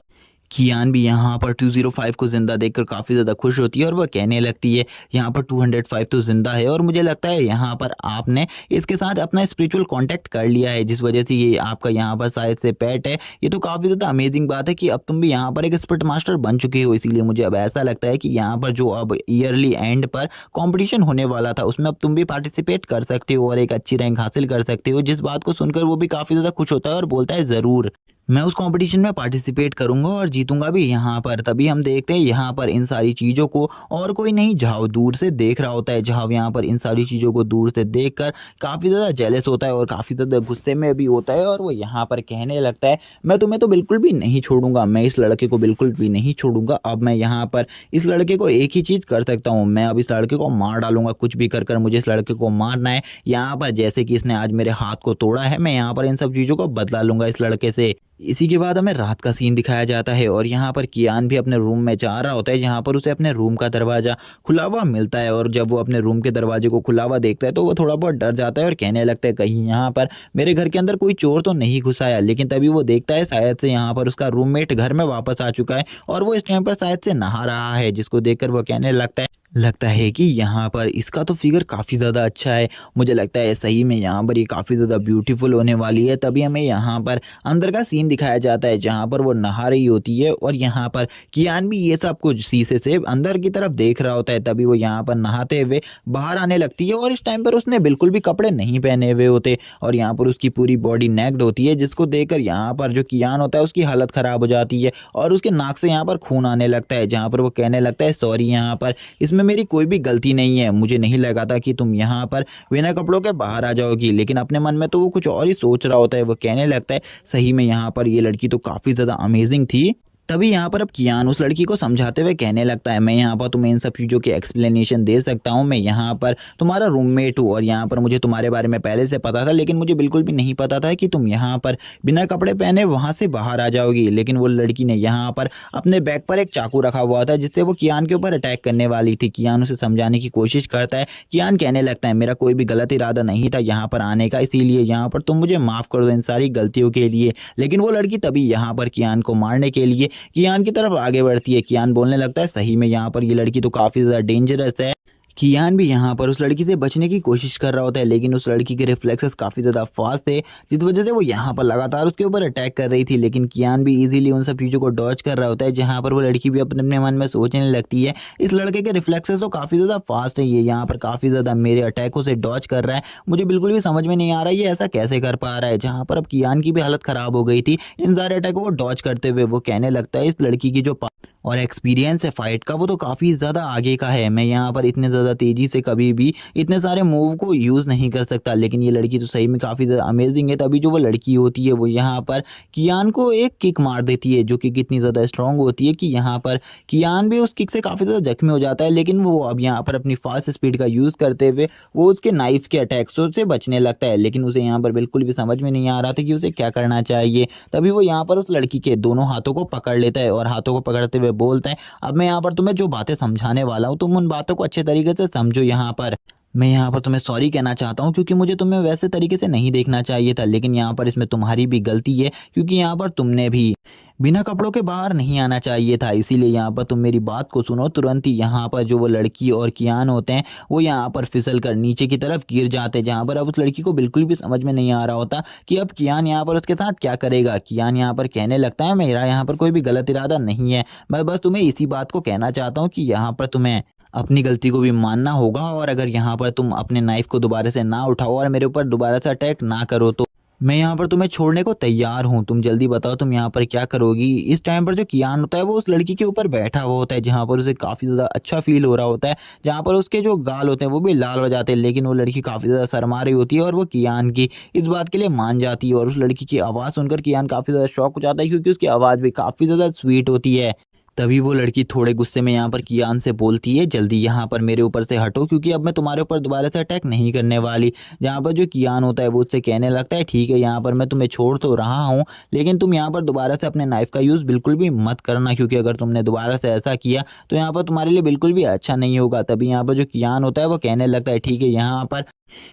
कियान भी यहाँ पर 205 को ज़िंदा देखकर काफ़ी ज़्यादा खुश होती है और वह कहने लगती है, यहाँ पर 205 तो ज़िंदा है और मुझे लगता है यहाँ पर आपने इसके साथ अपना स्पिरिचुअल कांटेक्ट कर लिया है, जिस वजह से ये आपका यहाँ पर शायद से पेट है। ये तो काफ़ी ज़्यादा अमेजिंग बात है कि अब तुम भी यहाँ पर एक स्पिरिट मास्टर बन चुके हो। इसीलिए मुझे अब ऐसा लगता है कि यहाँ पर जो अब ईयरली एंड पर कॉम्पिटिशन होने वाला था उसमें अब तुम भी पार्टिसिपेट कर सकते हो और एक अच्छी रैंक हासिल कर सकते हो। जिस बात को सुनकर वो भी काफ़ी ज़्यादा खुश होता है और बोलता है, ज़रूर मैं उस कंपटीशन में पार्टिसिपेट करूंगा और जीतूंगा भी यहाँ पर। तभी हम देखते हैं यहाँ पर इन सारी चीज़ों को और कोई नहीं झाओ दूर से देख रहा होता है। झाओ यहाँ पर इन सारी चीज़ों को दूर से देखकर काफ़ी ज़्यादा जेलस होता है और काफ़ी ज़्यादा गुस्से में भी होता है और वो यहाँ पर कहने लगता है, मैं तुम्हें तो बिल्कुल भी नहीं छोड़ूंगा, मैं इस लड़के को बिल्कुल भी नहीं छोड़ूंगा। अब मैं यहाँ पर इस लड़के को एक ही चीज़ कर सकता हूँ, मैं अब इस लड़के को मार डालूंगा, कुछ भी कर कर मुझे इस लड़के को मारना है। यहाँ पर जैसे कि इसने आज मेरे हाथ को तोड़ा है, मैं यहाँ पर इन सब चीज़ों को बदला लूंगा इस लड़के से। इसी के बाद हमें रात का सीन दिखाया जाता है और यहाँ पर कियान भी अपने रूम में जा रहा होता है, जहाँ पर उसे अपने रूम का दरवाज़ा खुला हुआ मिलता है और जब वो अपने रूम के दरवाजे को खुला हुआ देखता है तो वो थोड़ा बहुत डर जाता है और कहने लगता है, कहीं यहाँ पर मेरे घर के अंदर कोई चोर तो नहीं घुस आया। लेकिन तभी वो देखता है शायद से यहाँ पर उसका रूममेट घर में वापस आ चुका है और वो इस टाइम पर शायद से नहा रहा है, जिसको देखकर वो कहने लगता है कि यहाँ पर इसका तो फिगर काफ़ी ज़्यादा अच्छा है, मुझे लगता है सही में यहाँ पर ये काफ़ी ज़्यादा ब्यूटीफुल होने वाली है। तभी हमें यहाँ पर अंदर का सीन दिखाया जाता है जहाँ पर वो नहा रही होती है और यहाँ पर कियान भी ये सब कुछ शीशे से अंदर की तरफ देख रहा होता है। तभी वो यहाँ पर नहाते हुए बाहर आने लगती है और इस टाइम पर उसने बिल्कुल भी कपड़े नहीं पहने हुए होते और यहाँ पर उसकी पूरी बॉडी नेक्ड होती है, जिसको देखकर यहाँ पर जो कियान होता है उसकी हालत ख़राब हो जाती है और उसके नाक से यहाँ पर खून आने लगता है, जहाँ पर वो कहने लगता है, सॉरी यहाँ पर इसमें मेरी कोई भी गलती नहीं है, मुझे नहीं लगा था कि तुम यहाँ पर बिना कपड़ों के बाहर आ जाओगी। लेकिन अपने मन में तो वो कुछ और ही सोच रहा होता है। वो कहने लगता है, सही में यहाँ पर ये लड़की तो काफ़ी ज़्यादा अमेजिंग थी। तभी यहाँ पर अब कियान उस लड़की को समझाते हुए कहने लगता है, मैं यहाँ पर तुम्हें इन सब चीज़ों की एक्सप्लेनेशन दे सकता हूँ, मैं यहाँ पर तुम्हारा रूममेट हूँ और यहाँ पर मुझे तुम्हारे बारे में पहले से पता था, लेकिन मुझे बिल्कुल भी नहीं पता था कि तुम यहाँ पर बिना कपड़े पहने वहाँ से बाहर आ जाओगी। लेकिन वो लड़की ने यहाँ पर अपने बैग पर एक चाकू रखा हुआ था जिससे वो कियान के ऊपर अटैक करने वाली थी। कियान उसे समझाने की कोशिश करता है। कियान कहने लगता है, मेरा कोई भी गलत इरादा नहीं था यहाँ पर आने का, इसीलिए यहाँ पर तुम मुझे माफ़ कर दो इन सारी गलतियों के लिए। लेकिन वो लड़की तभी यहाँ पर कियान को मारने के लिए कियान की तरफ आगे बढ़ती है। कियान बोलने लगता है, सही में यहाँ पर ये लड़की तो काफ़ी ज़्यादा डेंजरस है। कियान भी यहाँ पर उस लड़की से बचने की कोशिश कर रहा होता है, लेकिन उस लड़की के रिफ्लेक्सेस काफ़ी ज़्यादा फास्ट थे, जिस वजह से वो यहाँ पर लगातार उसके ऊपर अटैक कर रही थी। लेकिन कियान भी इजीली उन सब चीज़ों को डॉज कर रहा होता है, जहाँ पर वो लड़की भी अपने अपने मन में सोचने लगती है, इस लड़के के रिफ्लेक्सेस तो काफ़ी ज़्यादा फास्ट है, ये यहाँ पर काफ़ी ज़्यादा मेरे अटैकों से डॉज कर रहा है, मुझे बिल्कुल भी समझ में नहीं आ रहा है ये ऐसा कैसे कर पा रहा है। जहाँ पर अब कियान की भी हालत ख़राब हो गई थी इन सारे अटैकों को डॉज करते हुए। वो कहने लगता है, इस लड़की की जो और एक्सपीरियंस है फाइट का वो तो काफ़ी ज़्यादा आगे का है, मैं यहाँ पर इतने ज़्यादा तेज़ी से कभी भी इतने सारे मूव को यूज़ नहीं कर सकता। लेकिन ये लड़की तो सही में काफ़ी ज़्यादा अमेजिंग है। तभी जो वो लड़की होती है वो यहाँ पर कियान को एक किक मार देती है, जो कि कितनी ज़्यादा स्ट्रॉन्ग होती है कि यहाँ पर कियान भी उस किक से काफ़ी ज़्यादा जख्मी हो जाता है। लेकिन वो अब यहाँ पर अपनी फास्ट स्पीड का यूज़ करते हुए वो उसके नाइफ के अटैक्स से बचने लगता है। लेकिन उसे यहाँ पर बिल्कुल भी समझ में नहीं आ रहा था कि उसे क्या करना चाहिए। तभी वो यहाँ पर उस लड़की के दोनों हाथों को पकड़ लेता है और हाथों को पकड़ते हुए बोलता है, अब मैं यहाँ पर तुम्हें जो बातें समझाने वाला हूँ तुम उन बातों को अच्छे तरीके से समझो। यहाँ पर मैं यहाँ पर तुम्हें सॉरी कहना चाहता हूँ क्योंकि मुझे तुम्हें वैसे तरीके से नहीं देखना चाहिए था, लेकिन यहाँ पर इसमें तुम्हारी भी गलती है क्योंकि यहाँ पर तुमने भी बिना कपड़ों के बाहर नहीं आना चाहिए था। इसीलिए यहाँ पर तुम मेरी बात को सुनो। तुरंत ही यहाँ पर जो वो लड़की और कियान होते हैं वो यहाँ पर फिसल कर नीचे की तरफ गिर जाते हैं, जहाँ पर अब उस लड़की को बिल्कुल भी समझ में नहीं आ रहा होता कि अब कियान यहाँ पर उसके साथ क्या करेगा। कियान यहाँ पर कहने लगता है, मेरा यहाँ पर कोई भी गलत इरादा नहीं है, मैं बस तुम्हें इसी बात को कहना चाहता हूँ कि यहाँ पर तुम्हें अपनी गलती को भी मानना होगा और अगर यहाँ पर तुम अपने नाइफ को दोबारा से ना उठाओ और मेरे ऊपर दोबारा से अटैक ना करो तो मैं यहाँ पर तुम्हें छोड़ने को तैयार हूँ, तुम जल्दी बताओ तुम यहाँ पर क्या करोगी। इस टाइम पर जो कियान होता है वो उस लड़की के ऊपर बैठा हुआ होता है, जहाँ पर उसे काफ़ी ज़्यादा अच्छा फील हो रहा होता है, जहाँ पर उसके जो गाल होते हैं वो भी लाल हो जाते हैं, लेकिन वो लड़की काफ़ी ज़्यादा शर्मा रही होती है और वो कियान की इस बात के लिए मान जाती है। और उस लड़की की आवाज़ सुनकर कियान काफ़ी ज़्यादा शॉक हो जाता है, क्योंकि उसकी आवाज़ भी काफ़ी ज़्यादा स्वीट होती है। तभी वो लड़की थोड़े गुस्से में यहाँ पर कियान से बोलती है, जल्दी यहाँ पर मेरे ऊपर से हटो, क्योंकि अब मैं तुम्हारे ऊपर दोबारा से अटैक नहीं करने वाली। जहाँ पर जो कियान होता है वो उससे कहने लगता है, ठीक है यहाँ पर मैं तुम्हें छोड़ तो रहा हूँ, लेकिन तुम यहाँ पर दोबारा से अपने नाइफ का यूज़ बिल्कुल भी मत करना, क्योंकि अगर तुमने दोबारा से ऐसा किया तो यहाँ पर तुम्हारे लिए बिल्कुल भी अच्छा नहीं होगा। तभी यहाँ पर जो कियान होता है वो कहने लगता है, ठीक है यहाँ पर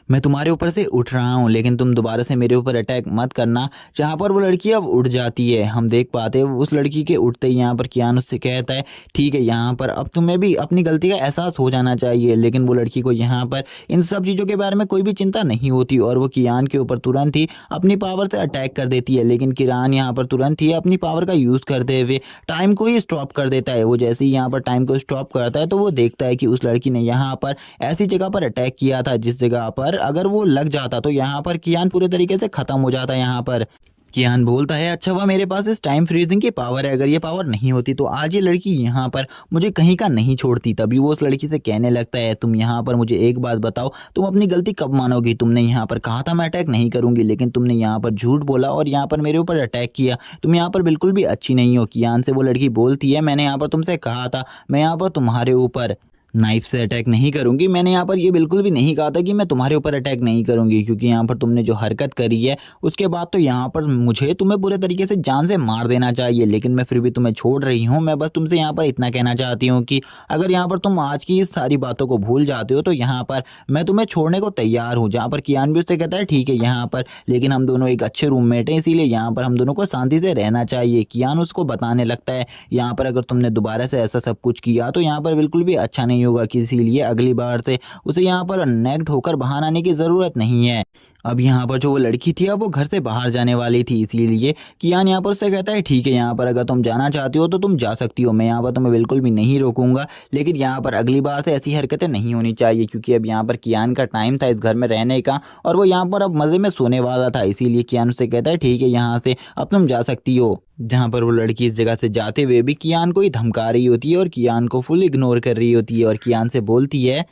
मैं तुम्हारे ऊपर से उठ रहा हूँ, लेकिन तुम दोबारा से मेरे ऊपर अटैक मत करना। जहाँ पर वो लड़की अब उठ जाती है, हम देख पाते हैं उस लड़की के उठते ही यहाँ पर कियान उससे कहता है, ठीक है यहाँ पर अब तुम्हें भी अपनी गलती का एहसास हो जाना चाहिए। लेकिन वो लड़की को यहाँ पर इन सब चीज़ों के बारे में कोई भी चिंता नहीं होती, और वो कियान के ऊपर तुरंत ही अपनी पावर से अटैक कर देती है। लेकिन किरान यहाँ पर तुरंत ही अपनी पावर का यूज़ करते हुए टाइम को ही स्टॉप कर देता है। वो जैसे ही यहाँ पर टाइम को स्टॉप करता है तो वो देखता है कि उस लड़की ने यहाँ पर ऐसी जगह पर अटैक किया था जिस जगह पर अगर वो लग जाता तो यहाँ पर कियान पूरे तरीके से खत्म हो जाता। यहाँ पर कियान बोलता है, अच्छा हुआ मेरे पास इस टाइम फ्रीजिंग की पावर है, अगर ये पावर नहीं होती तो आज ये लड़की यहाँ पर मुझे कहीं का नहीं छोड़ती। तभी वो उस लड़की से कहने लगता है, तुम यहाँ पर मुझे एक बात बताओ, तुम अपनी गलती कब मानोगी। तुमने यहाँ पर कहा था मैं अटैक नहीं करूंगी, लेकिन तुमने यहाँ पर झूठ बोला और यहाँ पर मेरे ऊपर अटैक किया। तुम यहाँ पर बिल्कुल भी अच्छी नहीं हो। कियान से वो लड़की बोलती है, मैंने यहाँ पर तुमसे कहा था मैं यहाँ पर तुम्हारे ऊपर नाइफ से अटैक नहीं करूंगी, मैंने यहाँ पर ये बिल्कुल भी नहीं कहा था कि मैं तुम्हारे ऊपर अटैक नहीं करूंगी, क्योंकि यहाँ पर तुमने जो हरकत करी है उसके बाद तो यहाँ पर मुझे तुम्हें पूरे तरीके से जान से मार देना चाहिए, लेकिन मैं फिर भी तुम्हें छोड़ रही हूँ। मैं बस तुमसे यहाँ पर इतना कहना चाहती हूँ कि अगर यहाँ पर तुम आज की इस सारी बातों को भूल जाते हो तो यहाँ पर मैं तुम्हें छोड़ने को तैयार हूँ। जहाँ पर कियान भी उससे कहता है, ठीक है यहाँ पर लेकिन हम दोनों एक अच्छे रूममेट हैं, इसीलिए यहाँ पर हम दोनों को शांति से रहना चाहिए। कियान उसको बताने लगता है, यहाँ पर अगर तुमने दोबारा से ऐसा सब कुछ किया तो यहाँ पर बिल्कुल भी अच्छा नहीं होगा, इसीलिए अगली बार से उसे यहाँ पर नेक्ड होकर बाहर आने की ज़रूरत नहीं है। अब यहाँ पर जो वो लड़की थी अब वो घर से बाहर जाने वाली थी, इसीलिए कियान यहाँ पर उससे कहता है, ठीक है यहाँ पर अगर तुम जाना चाहती हो तो तुम जा सकती हो, मैं यहाँ पर तुम्हें बिल्कुल भी नहीं रोकूंगा, लेकिन यहाँ पर अगली बार से ऐसी हरकतें नहीं होनी चाहिए, क्योंकि अब यहाँ पर कियान का टाइम था इस घर में रहने का और वो यहाँ पर अब मज़े में सोने वाला था। इसीलिए कियान उससे कहता है, ठीक है यहाँ से अब तुम जा सकती हो। जहाँ पर वो लड़की इस जगह से जाते हुए भी कियान को ही धमका रही होती है और कियान को फुल इग्नोर कर रही होती है, और कियान से बोलती है,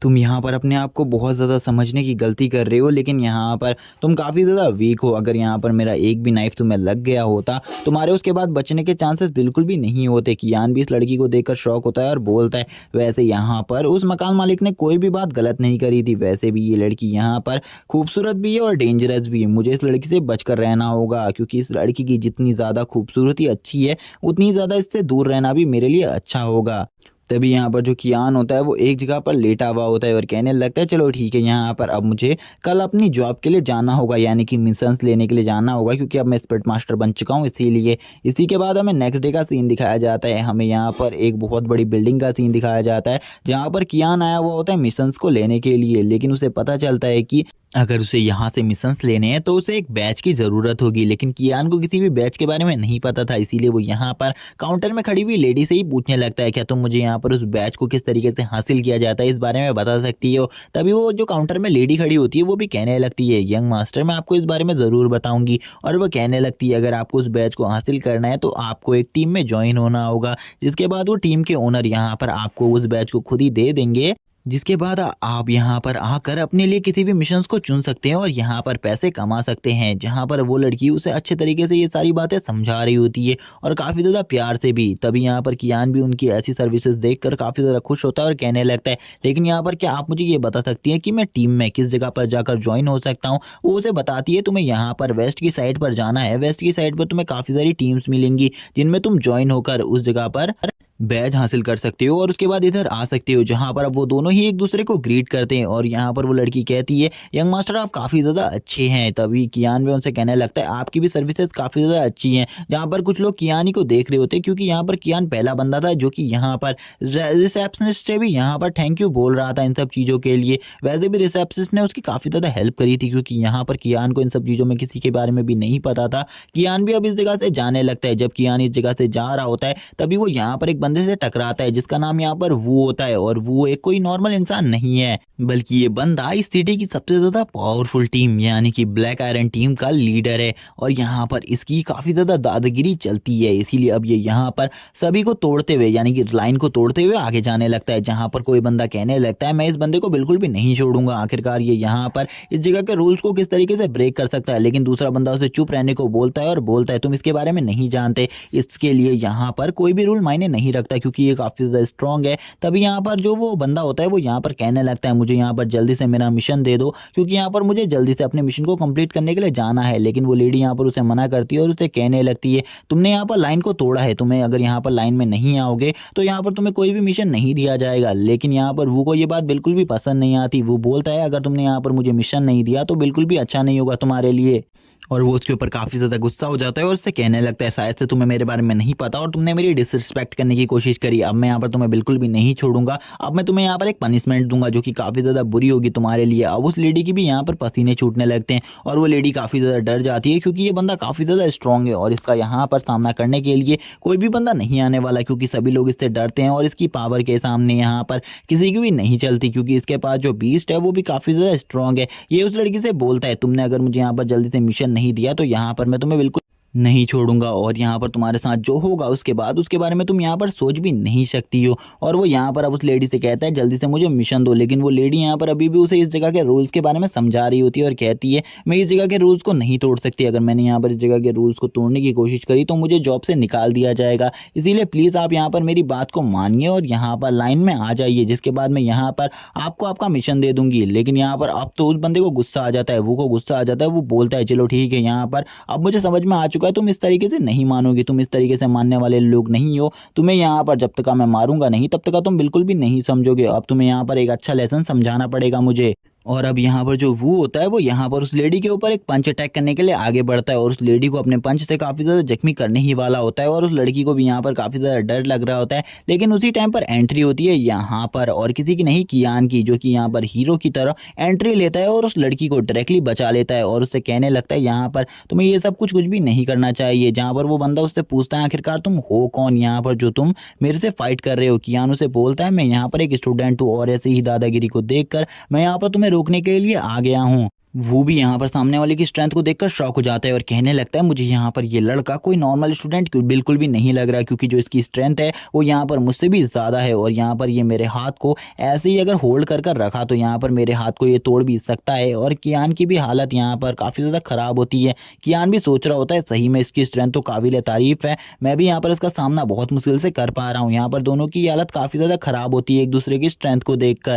तुम यहाँ पर अपने आप को बहुत ज़्यादा समझने की गलती कर रहे हो, लेकिन यहाँ पर तुम काफ़ी ज़्यादा वीक हो। अगर यहाँ पर मेरा एक भी नाइफ तुम्हें लग गया होता तुम्हारे उसके बाद बचने के चांसेस बिल्कुल भी नहीं होते। कियान भी इस लड़की को देखकर शॉक होता है और बोलता है, वैसे यहाँ पर उस मकान मालिक ने कोई भी बात गलत नहीं करी थी, वैसे भी ये लड़की यहाँ पर खूबसूरत भी है और डेंजरस भी है। मुझे इस लड़की से बचकर रहना होगा, क्योंकि इस लड़की की जितनी ज़्यादा खूबसूरती अच्छी है उतनी ज़्यादा इससे दूर रहना भी मेरे लिए अच्छा होगा। तभी यहाँ पर जो कियान होता है वो एक जगह पर लेटा हुआ होता है और कहने लगता है, चलो ठीक है यहाँ पर अब मुझे कल अपनी जॉब के लिए जाना होगा, यानी कि मिशंस लेने के लिए जाना होगा, क्योंकि अब मैं स्पिरिट मास्टर बन चुका हूँ। इसीलिए इसी के बाद हमें नेक्स्ट डे का सीन दिखाया जाता है। हमें यहाँ पर एक बहुत बड़ी बिल्डिंग का सीन दिखाया जाता है, जहाँ पर कियान आया हुआ होता है मिशंस को लेने के लिए, लेकिन उसे पता चलता है कि अगर उसे यहाँ से मिशंस लेने हैं तो उसे एक बैच की ज़रूरत होगी, लेकिन कियान को किसी भी बैच के बारे में नहीं पता था। इसीलिए वो यहाँ पर काउंटर में खड़ी हुई लेडी से ही पूछने लगता है, क्या तुम मुझे यहाँ पर उस बैच को किस तरीके से हासिल किया जाता है इस बारे में बता सकती हो। तभी वो जो काउंटर में लेडी खड़ी होती है वो भी कहने लगती है, यंग मास्टर मैं आपको इस बारे में ज़रूर बताऊँगी। और वो कहने लगती है, अगर आपको उस बैच को हासिल करना है तो आपको एक टीम में ज्वाइन होना होगा, जिसके बाद वो टीम के ओनर यहाँ पर आपको उस बैच को खुद ही दे देंगे, जिसके बाद आप यहाँ पर आकर अपने लिए किसी भी मिशंस को चुन सकते हैं और यहाँ पर पैसे कमा सकते हैं। जहाँ पर वो लड़की उसे अच्छे तरीके से ये सारी बातें समझा रही होती है और काफ़ी ज़्यादा प्यार से भी। तभी यहाँ पर कियान भी उनकी ऐसी सर्विसेज देखकर काफ़ी ज़्यादा खुश होता है और कहने लगता है, लेकिन यहाँ पर क्या आप मुझे ये बता सकती हैं कि मैं टीम में किस जगह पर जाकर ज्वाइन हो सकता हूँ। वो उसे बताती है, तुम्हें यहाँ पर वेस्ट की साइड पर जाना है, वेस्ट की साइड पर तुम्हें काफ़ी सारी टीम्स मिलेंगी जिनमें तुम ज्वाइन होकर उस जगह पर बैज हासिल कर सकते हो और उसके बाद इधर आ सकते हो। जहाँ पर अब वो दोनों ही एक दूसरे को ग्रीट करते हैं और यहाँ पर वो लड़की कहती है, यंग मास्टर आप काफ़ी ज़्यादा अच्छे हैं। तभी कियान भी उनसे कहने लगता है, आपकी भी सर्विसेज काफ़ी ज़्यादा अच्छी हैं। जहाँ पर कुछ लोग कियान ही को देख रहे होते हैं, क्योंकि यहाँ पर कियान पहला बंदा था जो कि यहाँ पर रिसेप्शनिस्ट से भी यहाँ पर थैंक यू बोल रहा था इन सब चीज़ों के लिए। वैसे भी रिसेप्शनिस्ट ने उसकी काफ़ी ज़्यादा हेल्प करी थी, क्योंकि यहाँ पर कियान को इन सब चीज़ों में किसी के बारे में भी नहीं पता था। कियान भी अब इस जगह से जाने लगता है। जब कियान इस जगह से जा रहा होता है तभी वो यहाँ पर एक बंदे से टकराता है जिसका नाम यहाँ पर वो होता है। और वो एक कोई नॉर्मल इंसान नहीं है, बल्कि ये बंदा इस सिटी की सबसे ज़्यादा पावरफुल टीम यानी कि ब्लैक आयरन टीम का लीडर है। और यहाँ पर इसकी काफ़ी ज़्यादा दादागिरी चलती है, इसीलिए अब ये यहाँ पर सभी को तोड़ते हुए यानी कि लाइन को तोड़ते हुए आगे जाने लगता है। जहाँ पर कोई बंदा कहने लगता है मैं इस बंदे को बिल्कुल भी नहीं छोड़ूंगा, आखिरकार ये यहाँ पर इस जगह के रूल्स को किस तरीके से ब्रेक कर सकता है। लेकिन दूसरा बंदा उसे चुप रहने को बोलता है और बोलता है तुम इसके बारे में नहीं जानते, इसके लिए यहाँ पर कोई भी रूल मायने नहीं रखता क्योंकि ये काफ़ी ज़्यादा स्ट्रांग है। तभी यहाँ पर जो वो बंदा होता है वो यहाँ पर कहने लगता है मुझे यहाँ पर जल्दी से मेरा मिशन दे दो, क्योंकि यहाँ पर मुझे जल्दी से अपने मिशन को कंप्लीट करने के लिए जाना है। लेकिन वो लेडी यहाँ पर उसे मना करती है और उसे कहने लगती है तुमने यहाँ पर लाइन को तोड़ा है, तुम्हें अगर यहाँ पर लाइन में नहीं आओगे तो यहाँ पर तुम्हें कोई भी मिशन नहीं दिया जाएगा। लेकिन यहाँ पर वो को ये बात बिल्कुल भी पसंद नहीं आती। वो बोलता है अगर तुमने यहाँ पर मुझे मिशन नहीं दिया तो बिल्कुल भी अच्छा नहीं होगा तुम्हारे लिए। और वो उसके ऊपर काफ़ी ज़्यादा गुस्सा हो जाता है और उससे कहने लगता है शायद से तुम्हें मेरे बारे में नहीं पता और तुमने मेरी डिसरिस्पेक्ट करने की कोशिश करी, अब मैं यहाँ पर तुम्हें बिल्कुल भी नहीं छोड़ूंगा, अब मैं तुम्हें यहाँ पर एक पनिशमेंट दूंगा जो कि काफ़ी ज़्यादा बुरी होगी तुम्हारे लिए। अब उस लेडी की भी यहाँ पर पसीने छूटने लगते हैं और वो लेडी काफ़ी ज़्यादा डर जाती है क्योंकि ये बंदा काफ़ी ज़्यादा स्ट्रॉन्ग है और इसका यहाँ पर सामना करने के लिए कोई भी बंदा नहीं आने वाला, क्योंकि सभी लोग इससे डरते हैं और इसकी पावर के सामने यहाँ पर किसी की भी नहीं चलती, क्योंकि इसके पास जो बीस्ट है वो भी काफ़ी ज़्यादा स्ट्रॉन्ग है। ये उस लड़की से बोलता है तुमने अगर मुझे यहाँ पर जल्दी से मिशन नहीं दिया तो यहाँ पर मैं तुम्हें बिल्कुल नहीं छोड़ूंगा और यहाँ पर तुम्हारे साथ जो होगा उसके बाद उसके बारे में तुम यहाँ पर सोच भी नहीं सकती हो। और वो यहाँ पर अब उस लेडी से कहता है जल्दी से मुझे मिशन दो, लेकिन वो लेडी यहाँ पर अभी भी उसे इस जगह के रूल्स के बारे में समझा रही होती है और कहती है मैं इस जगह के रूल्स को नहीं तोड़ सकती, अगर मैंने यहाँ पर इस जगह के रूल्स को तोड़ने की कोशिश करी तो मुझे जॉब से निकाल दिया जाएगा, इसीलिए प्लीज़ आप यहाँ पर मेरी बात को मानिए और यहाँ पर लाइन में आ जाइए, जिसके बाद मैं यहाँ पर आपको आपका मिशन दे दूंगी। लेकिन यहाँ पर अब तो उस बंदे को गुस्सा आ जाता है, वो को गुस्सा आ जाता है, वो बोलता है चलो ठीक है यहाँ पर अब मुझे समझ में आ चुका है तुम इस तरीके से नहीं मानोगी, तुम इस तरीके से मानने वाले लोग नहीं हो, तुम्हें यहाँ पर जब तक मैं मारूंगा नहीं तब तक तुम बिल्कुल भी नहीं समझोगे, अब तुम्हें यहाँ पर एक अच्छा लेसन समझाना पड़ेगा मुझे। और अब यहाँ पर जो वो होता है वो यहाँ पर उस लेडी के ऊपर एक पंच अटैक करने के लिए आगे बढ़ता है और उस लेडी को अपने पंच से काफ़ी ज़्यादा जख्मी करने ही वाला होता है और उस लड़की को भी यहाँ पर काफ़ी ज़्यादा डर लग रहा होता है। लेकिन उसी टाइम पर एंट्री होती है यहाँ पर और किसी की नहीं कियान की, जो कि यहाँ पर हीरो की तरह एंट्री लेता है और उस लड़की को डायरेक्टली बचा लेता है और उससे कहने लगता है यहाँ पर तुम्हें ये सब कुछ भी नहीं करना चाहिए। जहाँ पर वो बंदा उससे पूछता है आखिरकार तुम हो कौन यहाँ पर जो तुम मेरे से फाइट कर रहे हो। कियान उसे बोलता है मैं यहाँ पर एक स्टूडेंट हूँ और ऐसे ही दादागिरी को देखकर मैं यहाँ पर तुम्हें रोकने के लिए आ गया हूँ। वो भी यहाँ पर सामने वाले की स्ट्रेंथ को देखकर शॉक हो जाता है और कहने लगता है मुझे यहाँ पर ये लड़का कोई नॉर्मल स्टूडेंट बिल्कुल भी नहीं लग रहा, क्योंकि जो इसकी स्ट्रेंथ है वो यहाँ पर मुझसे भी ज़्यादा है और यहाँ पर ये मेरे हाथ को ऐसे ही अगर होल्ड कर कर रखा तो यहाँ पर मेरे हाथ को ये तोड़ भी सकता है। और कियान की भी हालत यहाँ पर काफ़ी ज़्यादा ख़राब होती है। कियान भी सोच रहा होता है सही में इसकी स्ट्रेंथ तो काबिल तारीफ़ है, मैं भी यहाँ पर इसका सामना बहुत मुश्किल से कर पा रहा हूँ। यहाँ पर दोनों की हालत काफ़ी ज़्यादा ख़राब होती है एक दूसरे की स्ट्रेंथ को देख।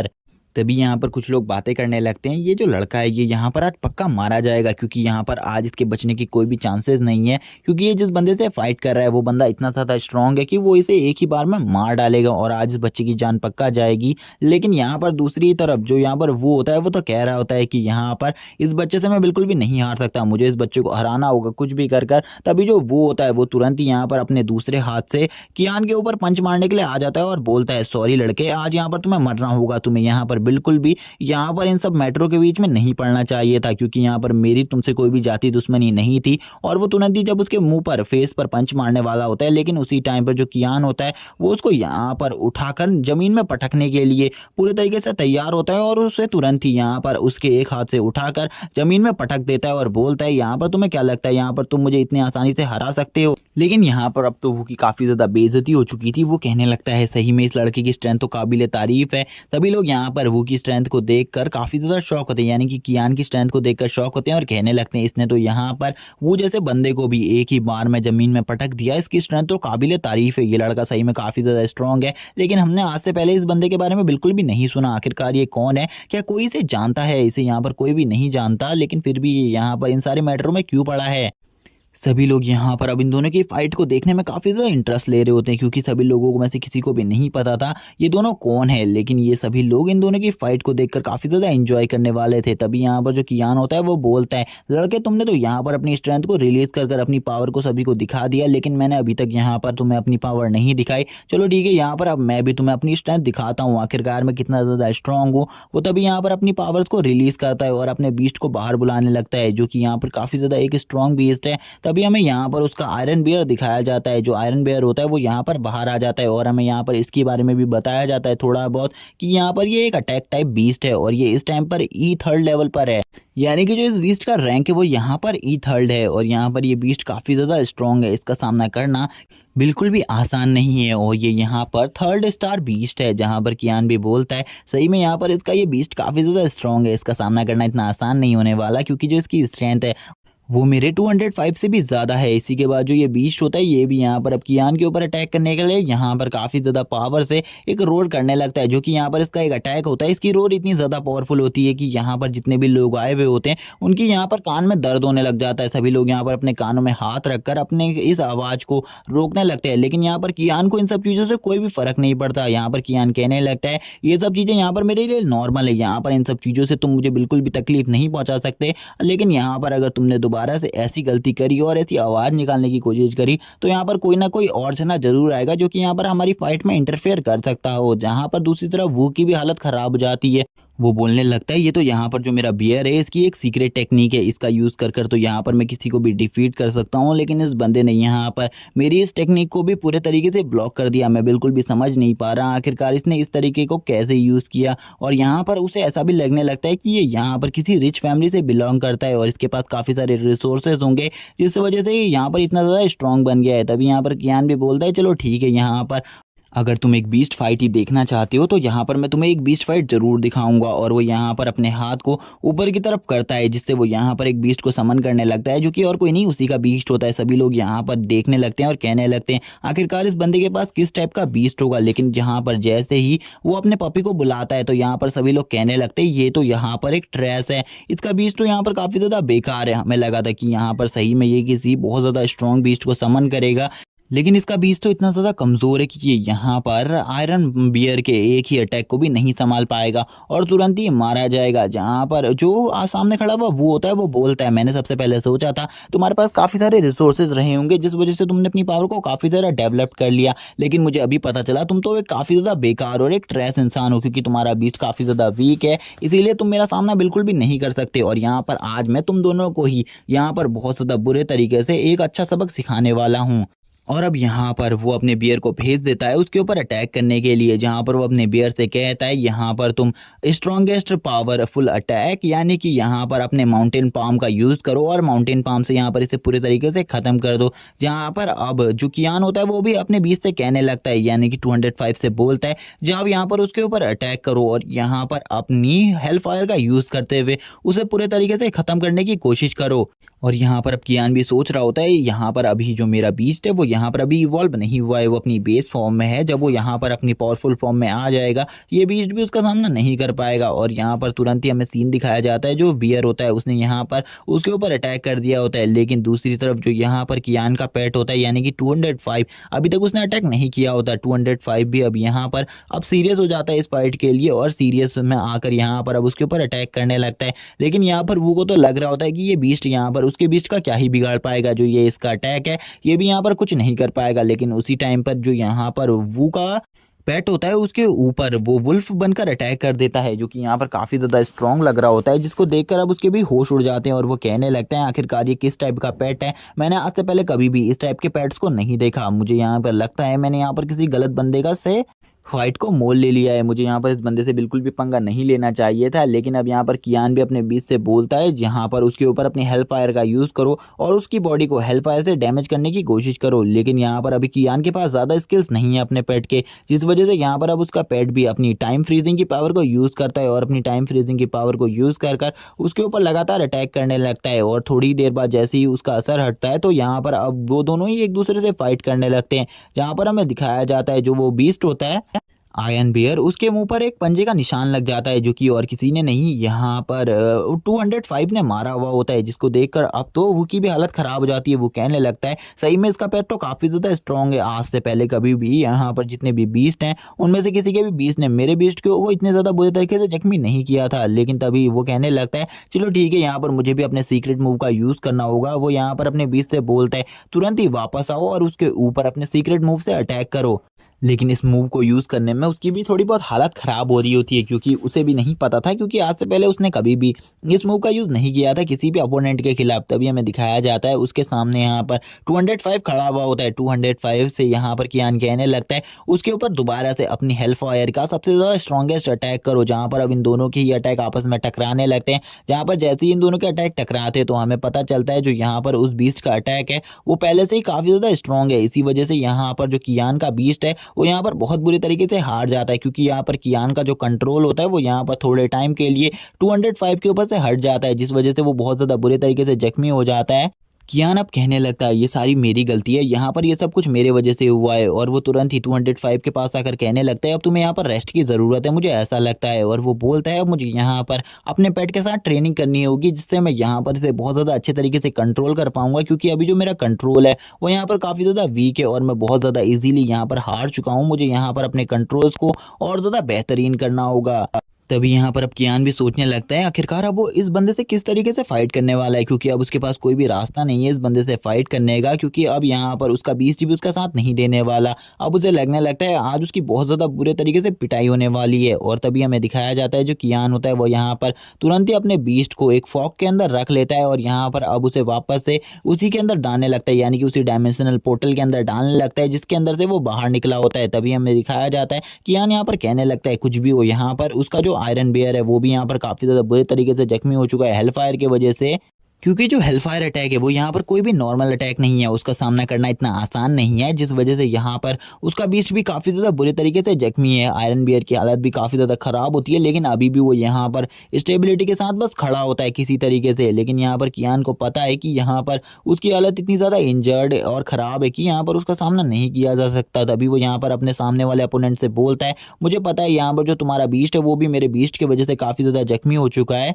तभी यहाँ पर कुछ लोग बातें करने लगते हैं ये जो लड़का है ये यहाँ पर आज पक्का मारा जाएगा, क्योंकि यहाँ पर आज इसके बचने की कोई भी चांसेस नहीं है, क्योंकि ये जिस बंदे से फाइट कर रहा है वो बंदा इतना ज़्यादा स्ट्रांग है कि वो इसे एक ही बार में मार डालेगा और आज इस बच्चे की जान पक्का जाएगी। लेकिन यहाँ पर दूसरी तरफ जो यहाँ पर वो होता है वो तो कह रहा होता है कि यहाँ पर इस बच्चे से मैं बिल्कुल भी नहीं हार सकता, मुझे इस बच्चे को हराना होगा कुछ भी कर कर। तभी जो वो होता है वो तुरंत ही यहाँ पर अपने दूसरे हाथ से कियान के ऊपर पंच मारने के लिए आ जाता है और बोलता है सॉरी लड़के, आज यहाँ पर तुम्हें मरना होगा, तुम्हें यहाँ पर बिल्कुल भी यहाँ पर इन सब मैटरों के बीच में नहीं पड़ना चाहिए था, क्योंकि यहाँ पर मेरी तुमसे कोई भी जाति दुश्मनी नहीं थी। और वो तुरंत ही जब उसके मुंह पर फेस पर पंच मारने वाला होता है, लेकिन उसी टाइम पर जो कियान होता है वो उसको यहाँ पर उठाकर जमीन में पटकने के लिए पूरे तरीके से तैयार होता है और उसे तुरंत ही यहाँ पर उसके एक हाथ से उठाकर जमीन में पटक देता है और बोलता है यहाँ पर तुम्हें क्या लगता है यहाँ पर तुम मुझे इतनी आसानी से हरा सकते हो। लेकिन यहाँ पर अब तो वो की काफ़ी ज़्यादा बेइज्जती हो चुकी थी, वो कहने लगता है सही में इस लड़के की स्ट्रेंथ तो काबिल तारीफ़ है। सभी लोग यहाँ पर वो की स्ट्रेंथ को देखकर काफ़ी ज़्यादा शौक होते हैं, यानी कि कियान की स्ट्रेंथ को देखकर शौक होते हैं और कहने लगते हैं इसने तो यहाँ पर वो जैसे बंदे को भी एक ही बार में ज़मीन में पटक दिया, इसकी स्ट्रेंथ तो काबिल तारीफ़ है, ये लड़का सही में काफ़ी ज़्यादा स्ट्रॉन्ग है। लेकिन हमने आज से पहले इस बंदे के बारे में बिल्कुल भी नहीं सुना, आखिरकार ये कौन है, क्या कोई इसे जानता है? इसे यहाँ पर कोई भी नहीं जानता, लेकिन फिर भी ये यहाँ पर इन सारे मैटरों में क्यों पड़ा है? सभी लोग यहाँ पर अब इन दोनों की फाइट को देखने में काफ़ी ज़्यादा इंटरेस्ट ले रहे होते हैं, क्योंकि सभी लोगों को में से किसी को भी नहीं पता था ये दोनों कौन है। लेकिन ये सभी लोग इन दोनों की फाइट को देखकर काफ़ी ज़्यादा एंजॉय करने वाले थे। तभी यहाँ पर जो कियान होता है वो बोलता है लड़के तुमने तो यहाँ पर अपनी स्ट्रेंथ को रिलीज़ कर अपनी पावर को सभी को दिखा दिया, लेकिन मैंने अभी तक यहाँ पर तुम्हें अपनी पावर नहीं दिखाई। चलो ठीक है, यहाँ पर अब मैं भी तुम्हें अपनी स्ट्रेंथ दिखाता हूँ, आखिरकार मैं कितना ज़्यादा स्ट्रॉन्ग हूँ। वो तभी यहाँ पर अपनी पावर्स को रिलीज़ करता है और अपने बीस्ट को बाहर बुलाने लगता है, जो कि यहाँ पर काफ़ी ज़्यादा एक स्ट्रॉन्ग बीस्ट है। तभी हमें यहाँ पर उसका आयरन बियर दिखाया जाता है। जो आयरन बियर होता है वो यहाँ पर बाहर आ जाता है और हमें यहाँ पर इसके बारे में भी बताया जाता है थोड़ा बहुत कि यहाँ पर ये एक अटैक टाइप बीस्ट है और ये इस टाइम पर E3 लेवल पर है। यानी कि जो इस बीस्ट का रैंक है वो यहाँ पर E3 है और यहाँ पर ये बीस्ट काफ़ी ज़्यादा स्ट्रॉन्ग है। इसका सामना करना बिल्कुल भी आसान नहीं है और ये यहाँ पर 3rd स्टार बीस्ट है। जहाँ पर कियान भी बोलता है सही में यहाँ पर इसका ये बीस्ट काफ़ी ज़्यादा स्ट्रॉन्ग है। इसका सामना करना इतना आसान नहीं होने वाला क्योंकि जो इसकी स्ट्रेंथ है वो मेरे 205 से भी ज़्यादा है। इसी के बाद जो ये बीस्ट होता है ये भी यहाँ पर अब कियान के ऊपर अटैक करने के लिए यहाँ पर काफ़ी ज़्यादा पावर से एक रोर करने लगता है। जो कि यहाँ पर इसका एक अटैक होता है। इसकी रोर इतनी ज़्यादा पावरफुल होती है कि यहाँ पर जितने भी लोग आए हुए होते हैं उनकी यहाँ पर कान में दर्द होने लग जाता है। सभी लोग यहाँ पर अपने कानों में हाथ रखकर अपने इस आवाज़ को रोकने लगते हैं। लेकिन यहाँ पर कियान को इन सब चीज़ों से कोई भी फ़र्क नहीं पड़ता। यहाँ पर कियान कहने लगता है ये सब चीज़ें यहाँ पर मेरे लिए नॉर्मल है। यहाँ पर इन सब चीज़ों से तुम मुझे बिल्कुल भी तकलीफ नहीं पहुँचा सकते। लेकिन यहाँ पर अगर तुमने दोबारा से ऐसी गलती करी और ऐसी आवाज़ निकालने की कोशिश करी तो यहाँ पर कोई ना कोई और जना जरूर आएगा जो कि यहाँ पर हमारी फाइट में इंटरफेयर कर सकता हो। जहाँ पर दूसरी तरफ वू की भी हालत खराब हो जाती है। वो बोलने लगता है ये तो यहाँ पर जो मेरा बियर है इसकी एक सीक्रेट टेक्निक है। इसका यूज़ कर कर तो यहाँ पर मैं किसी को भी डिफीट कर सकता हूँ। लेकिन इस बंदे ने यहाँ पर मेरी इस टेक्निक को भी पूरे तरीके से ब्लॉक कर दिया। मैं बिल्कुल भी समझ नहीं पा रहा आखिरकार इसने इस तरीके को कैसे यूज़ किया। और यहाँ पर उसे ऐसा भी लगने लगता है कि ये यहाँ पर किसी रिच फैमिली से बिलोंग करता है और इसके पास काफ़ी सारे रिसोर्सेज होंगे जिस वजह से ये यहाँ पर इतना ज़्यादा स्ट्रॉन्ग बन गया है। तभी यहाँ पर कियान भी बोलता है चलो ठीक है यहाँ पर अगर तुम एक बीस्ट फाइट ही देखना चाहते हो तो यहाँ पर मैं तुम्हें एक बीस्ट फाइट जरूर दिखाऊंगा। और वो यहाँ पर अपने हाथ को ऊपर की तरफ करता है जिससे वो यहाँ पर एक बीस्ट को समन करने लगता है जो कि और कोई नहीं उसी का बीस्ट होता है। सभी लोग यहाँ पर देखने लगते हैं और कहने लगते हैं आखिरकार इस बंदे के पास किस टाइप का बीस्ट होगा। लेकिन जहाँ पर जैसे ही वो अपने पपी को बुलाता है तो यहाँ पर सभी लोग कहने लगते हैं ये तो यहाँ पर एक ट्रैश है। इसका बीस्ट तो यहाँ पर काफ़ी ज़्यादा बेकार है। हमें लगा था कि यहाँ पर सही में ये किसी बहुत ज़्यादा स्ट्रॉन्ग बीस्ट को समन करेगा। लेकिन इसका बीज तो इतना ज़्यादा कमज़ोर है कि ये यहाँ पर आयरन बियर के एक ही अटैक को भी नहीं संभाल पाएगा और तुरंत ही मारा जाएगा। जहाँ पर जो सामने खड़ा हुआ वो होता है वो बोलता है मैंने सबसे पहले सोचा था तुम्हारे पास काफ़ी सारे रिसोर्सेज रहे होंगे जिस वजह से तुमने अपनी पावर को काफ़ी ज़्यादा डेवलप कर लिया। लेकिन मुझे अभी पता चला तुम तो एक काफ़ी ज़्यादा बेकार और एक ट्रैश इंसान हो क्योंकि तुम्हारा बीस्ट काफ़ी ज़्यादा वीक है। इसीलिए तुम मेरा सामना बिल्कुल भी नहीं कर सकते। और यहाँ पर आज मैं तुम दोनों को ही यहाँ पर बहुत ज़्यादा बुरे तरीके से एक अच्छा सबक सिखाने वाला हूँ। और अब यहाँ पर वो अपने बियर को भेज देता है उसके ऊपर अटैक करने के लिए। जहाँ पर वो अपने बियर से कहता है यहाँ पर तुम स्ट्रॉन्गेस्ट पावरफुल अटैक यानी कि यहाँ पर अपने माउंटेन पाम का यूज़ करो और माउंटेन पाम से यहाँ पर इसे पूरे तरीके से ख़त्म कर दो। जहाँ पर अब जो कियान होता है वो भी अपने बीच से कहने लगता है यानी कि 205 से बोलता है जहाँ यहाँ पर उसके ऊपर अटैक करो और यहाँ पर अपनी हेल फायर का यूज़ करते हुए उसे पूरे तरीके से ख़त्म करने की कोशिश करो। और यहाँ पर अब कियान भी सोच रहा होता है यहाँ पर अभी जो मेरा बीस्ट है वो यहाँ पर अभी इवॉल्व नहीं हुआ है। वो अपनी बेस फॉर्म में है। जब वो यहाँ पर अपनी पावरफुल फॉर्म में आ जाएगा ये बीस्ट भी उसका सामना नहीं कर पाएगा। और यहाँ पर तुरंत ही हमें सीन दिखाया जाता है जो बियर होता है उसने यहाँ पर उसके ऊपर अटैक कर दिया होता है। लेकिन दूसरी तरफ जो यहाँ पर कियान का पेट होता है यानी कि 205 अभी तक उसने अटैक नहीं किया होता। 205 भी अब यहाँ पर अब सीरियस हो जाता है इस फाइट के लिए और सीरियस में आकर यहाँ पर अब उसके ऊपर अटैक करने लगता है। लेकिन यहाँ पर वो को तो लग रहा होता है कि ये बीस्ट यहाँ पर उसके बीस्ट का क्या ही बिगाड़ पाएगा। जो ये इसका अटैक है ये भी यहाँ पर कुछ नहीं कर पाएगा। लेकिन उसी टाइम पर जो यहाँ पर वू का पेट होता है उसके ऊपर वो वुल्फ बनकर अटैक कर देता है जो कि यहाँ पर काफ़ी ज़्यादा स्ट्रॉन्ग लग रहा होता है जिसको देखकर अब उसके भी होश उड़ जाते हैं और वो कहने लगते हैं आखिरकार ये किस टाइप का पेट है। मैंने आज से पहले कभी भी इस टाइप के पेट्स को नहीं देखा। मुझे यहाँ पर लगता है मैंने यहाँ पर किसी गलत बंदे का से फाइट को मोल ले लिया है। मुझे यहाँ पर इस बंदे से बिल्कुल भी पंगा नहीं लेना चाहिए था। लेकिन अब यहाँ पर कियान भी अपने बीच से बोलता है जहाँ पर उसके ऊपर अपनी हेल फायर का यूज़ करो और उसकी बॉडी को हेल फायर से डैमेज करने की कोशिश करो। लेकिन यहाँ पर अभी कियान के पास ज़्यादा स्किल्स नहीं है अपने पेट के जिस वजह से यहाँ पर अब उसका पेट भी अपनी टाइम फ्रीजिंग की पावर को यूज़ करता है और अपनी टाइम फ्रीजिंग की पावर को यूज़ कर कर उसके ऊपर लगातार अटैक करने लगता है। और थोड़ी देर बाद जैसे ही उसका असर हटता है तो यहाँ पर अब वो दोनों ही एक दूसरे से फाइट करने लगते हैं। जहाँ पर हमें दिखाया जाता है जो वो बीस्ट होता है आयरन बियर उसके मुंह पर एक पंजे का निशान लग जाता है जो कि और किसी ने नहीं यहाँ पर 205 ने मारा हुआ होता है जिसको देखकर अब तो वो की भी हालत ख़राब हो जाती है। वो कहने लगता है सही में इसका पेट तो काफ़ी ज़्यादा स्ट्रॉन्ग है। आज से पहले कभी भी यहाँ पर जितने भी बीस्ट हैं उनमें से किसी के भी बीस्ट ने मेरे बीस्ट को वो इतने ज़्यादा बुरे तरीके से जख्मी नहीं किया था। लेकिन तभी वो कहने लगता है चलो ठीक है यहाँ पर मुझे भी अपने सीक्रेट मूव का यूज़ करना होगा। वो यहाँ पर अपने बीस्ट से बोलता है तुरंत ही वापस आओ और उसके ऊपर अपने सीक्रेट मूव से अटैक करो। लेकिन इस मूव को यूज़ करने में उसकी भी थोड़ी बहुत हालत ख़राब हो रही होती है, क्योंकि उसे भी नहीं पता था, क्योंकि आज से पहले उसने कभी भी इस मूव का यूज़ नहीं किया था किसी भी अपोनेंट के खिलाफ। तभी हमें दिखाया जाता है उसके सामने यहाँ पर 205 खड़ा हुआ होता है। 205 से यहाँ पर कियान कहने लगता है उसके ऊपर दोबारा से अपनी हेलफायर का सबसे ज़्यादा स्ट्रॉन्गेस्ट अटैक करो, जहाँ पर अब इन दोनों के ही अटैक आपस में टकराने लगते हैं। जहाँ पर जैसे ही इन दोनों के अटैक टकराते हैं तो हमें पता चलता है जो यहाँ पर उस बीस्ट का अटैक है वो पहले से ही काफ़ी ज़्यादा स्ट्रॉन्ग है। इसी वजह से यहाँ पर जो कियान का बीस्ट है वो यहाँ पर बहुत बुरी तरीके से हार जाता है, क्योंकि यहाँ पर कियान का जो कंट्रोल होता है वो यहाँ पर थोड़े टाइम के लिए 205 के ऊपर से हट जाता है, जिस वजह से वो बहुत ज़्यादा बुरे तरीके से जख्मी हो जाता है। कियान अब कहने लगता है ये सारी मेरी गलती है, यहाँ पर ये सब कुछ मेरे वजह से हुआ है। और वो तुरंत ही 205 के पास आकर कहने लगता है अब तुम्हें यहाँ पर रेस्ट की ज़रूरत है, मुझे ऐसा लगता है। और वो बोलता है अब मुझे यहाँ पर अपने पेट के साथ ट्रेनिंग करनी होगी, जिससे मैं यहाँ पर इसे बहुत ज़्यादा अच्छे तरीके से कंट्रोल कर पाऊंगा, क्योंकि अभी जो मेरा कंट्रोल है वो यहाँ पर काफ़ी ज़्यादा वीक है और मैं बहुत ज़्यादा ईजिली यहाँ पर हार चुका हूँ। मुझे यहाँ पर अपने कंट्रोल्स को और ज़्यादा बेहतरीन करना होगा। तभी यहाँ पर अब कियान भी सोचने लगता है आखिरकार अब वो इस बंदे से किस तरीके से फाइट करने वाला है, क्योंकि अब उसके पास कोई भी रास्ता नहीं है इस बंदे से फाइट करने का, क्योंकि अब यहाँ पर उसका बीस्ट भी उसका साथ नहीं देने वाला। अब उसे लगने लगता है आज उसकी बहुत ज़्यादा बुरे तरीके से पिटाई होने वाली है। और तभी हमें दिखाया जाता है जो कियान होता है वो यहाँ पर तुरंत ही अपने बीस्ट को एक फॉग के अंदर रख लेता है और यहाँ पर अब उसे वापस से उसी के अंदर डालने लगता है, यानी कि उसी डायमेंशनल पोर्टल के अंदर डालने लगता है जिसके अंदर से वो बाहर निकला होता है। तभी हमें दिखाया जाता है कियान यहाँ पर कहने लगता है कुछ भी हो, यहाँ पर उसका जो आयरन बेयर है वो भी यहाँ पर काफ़ी ज़्यादा बुरे तरीके से जख्मी हो चुका है हेलफायर की वजह से, क्योंकि जो हेलफायर अटैक है वो यहाँ पर कोई भी नॉर्मल अटैक नहीं है, उसका सामना करना इतना आसान नहीं है, जिस वजह से यहाँ पर उसका बीस्ट भी काफ़ी ज़्यादा बुरे तरीके से जख्मी है। आयरन बियर की हालत भी काफ़ी ज़्यादा ख़राब होती है, लेकिन अभी भी वो यहाँ पर स्टेबिलिटी के साथ बस खड़ा होता है किसी तरीके से। लेकिन यहाँ पर कियान को पता है कि यहाँ पर उसकी हालत इतनी ज़्यादा इंजर्ड और ख़राब है कि यहाँ पर उसका सामना नहीं किया जा सकता। तभी वो यहाँ पर अपने सामने वाले अपोनेंट से बोलता है मुझे पता है यहाँ पर जो तुम्हारा बीस्ट है वो भी मेरे बीस्ट की वजह से काफ़ी ज़्यादा जख्मी हो चुका है,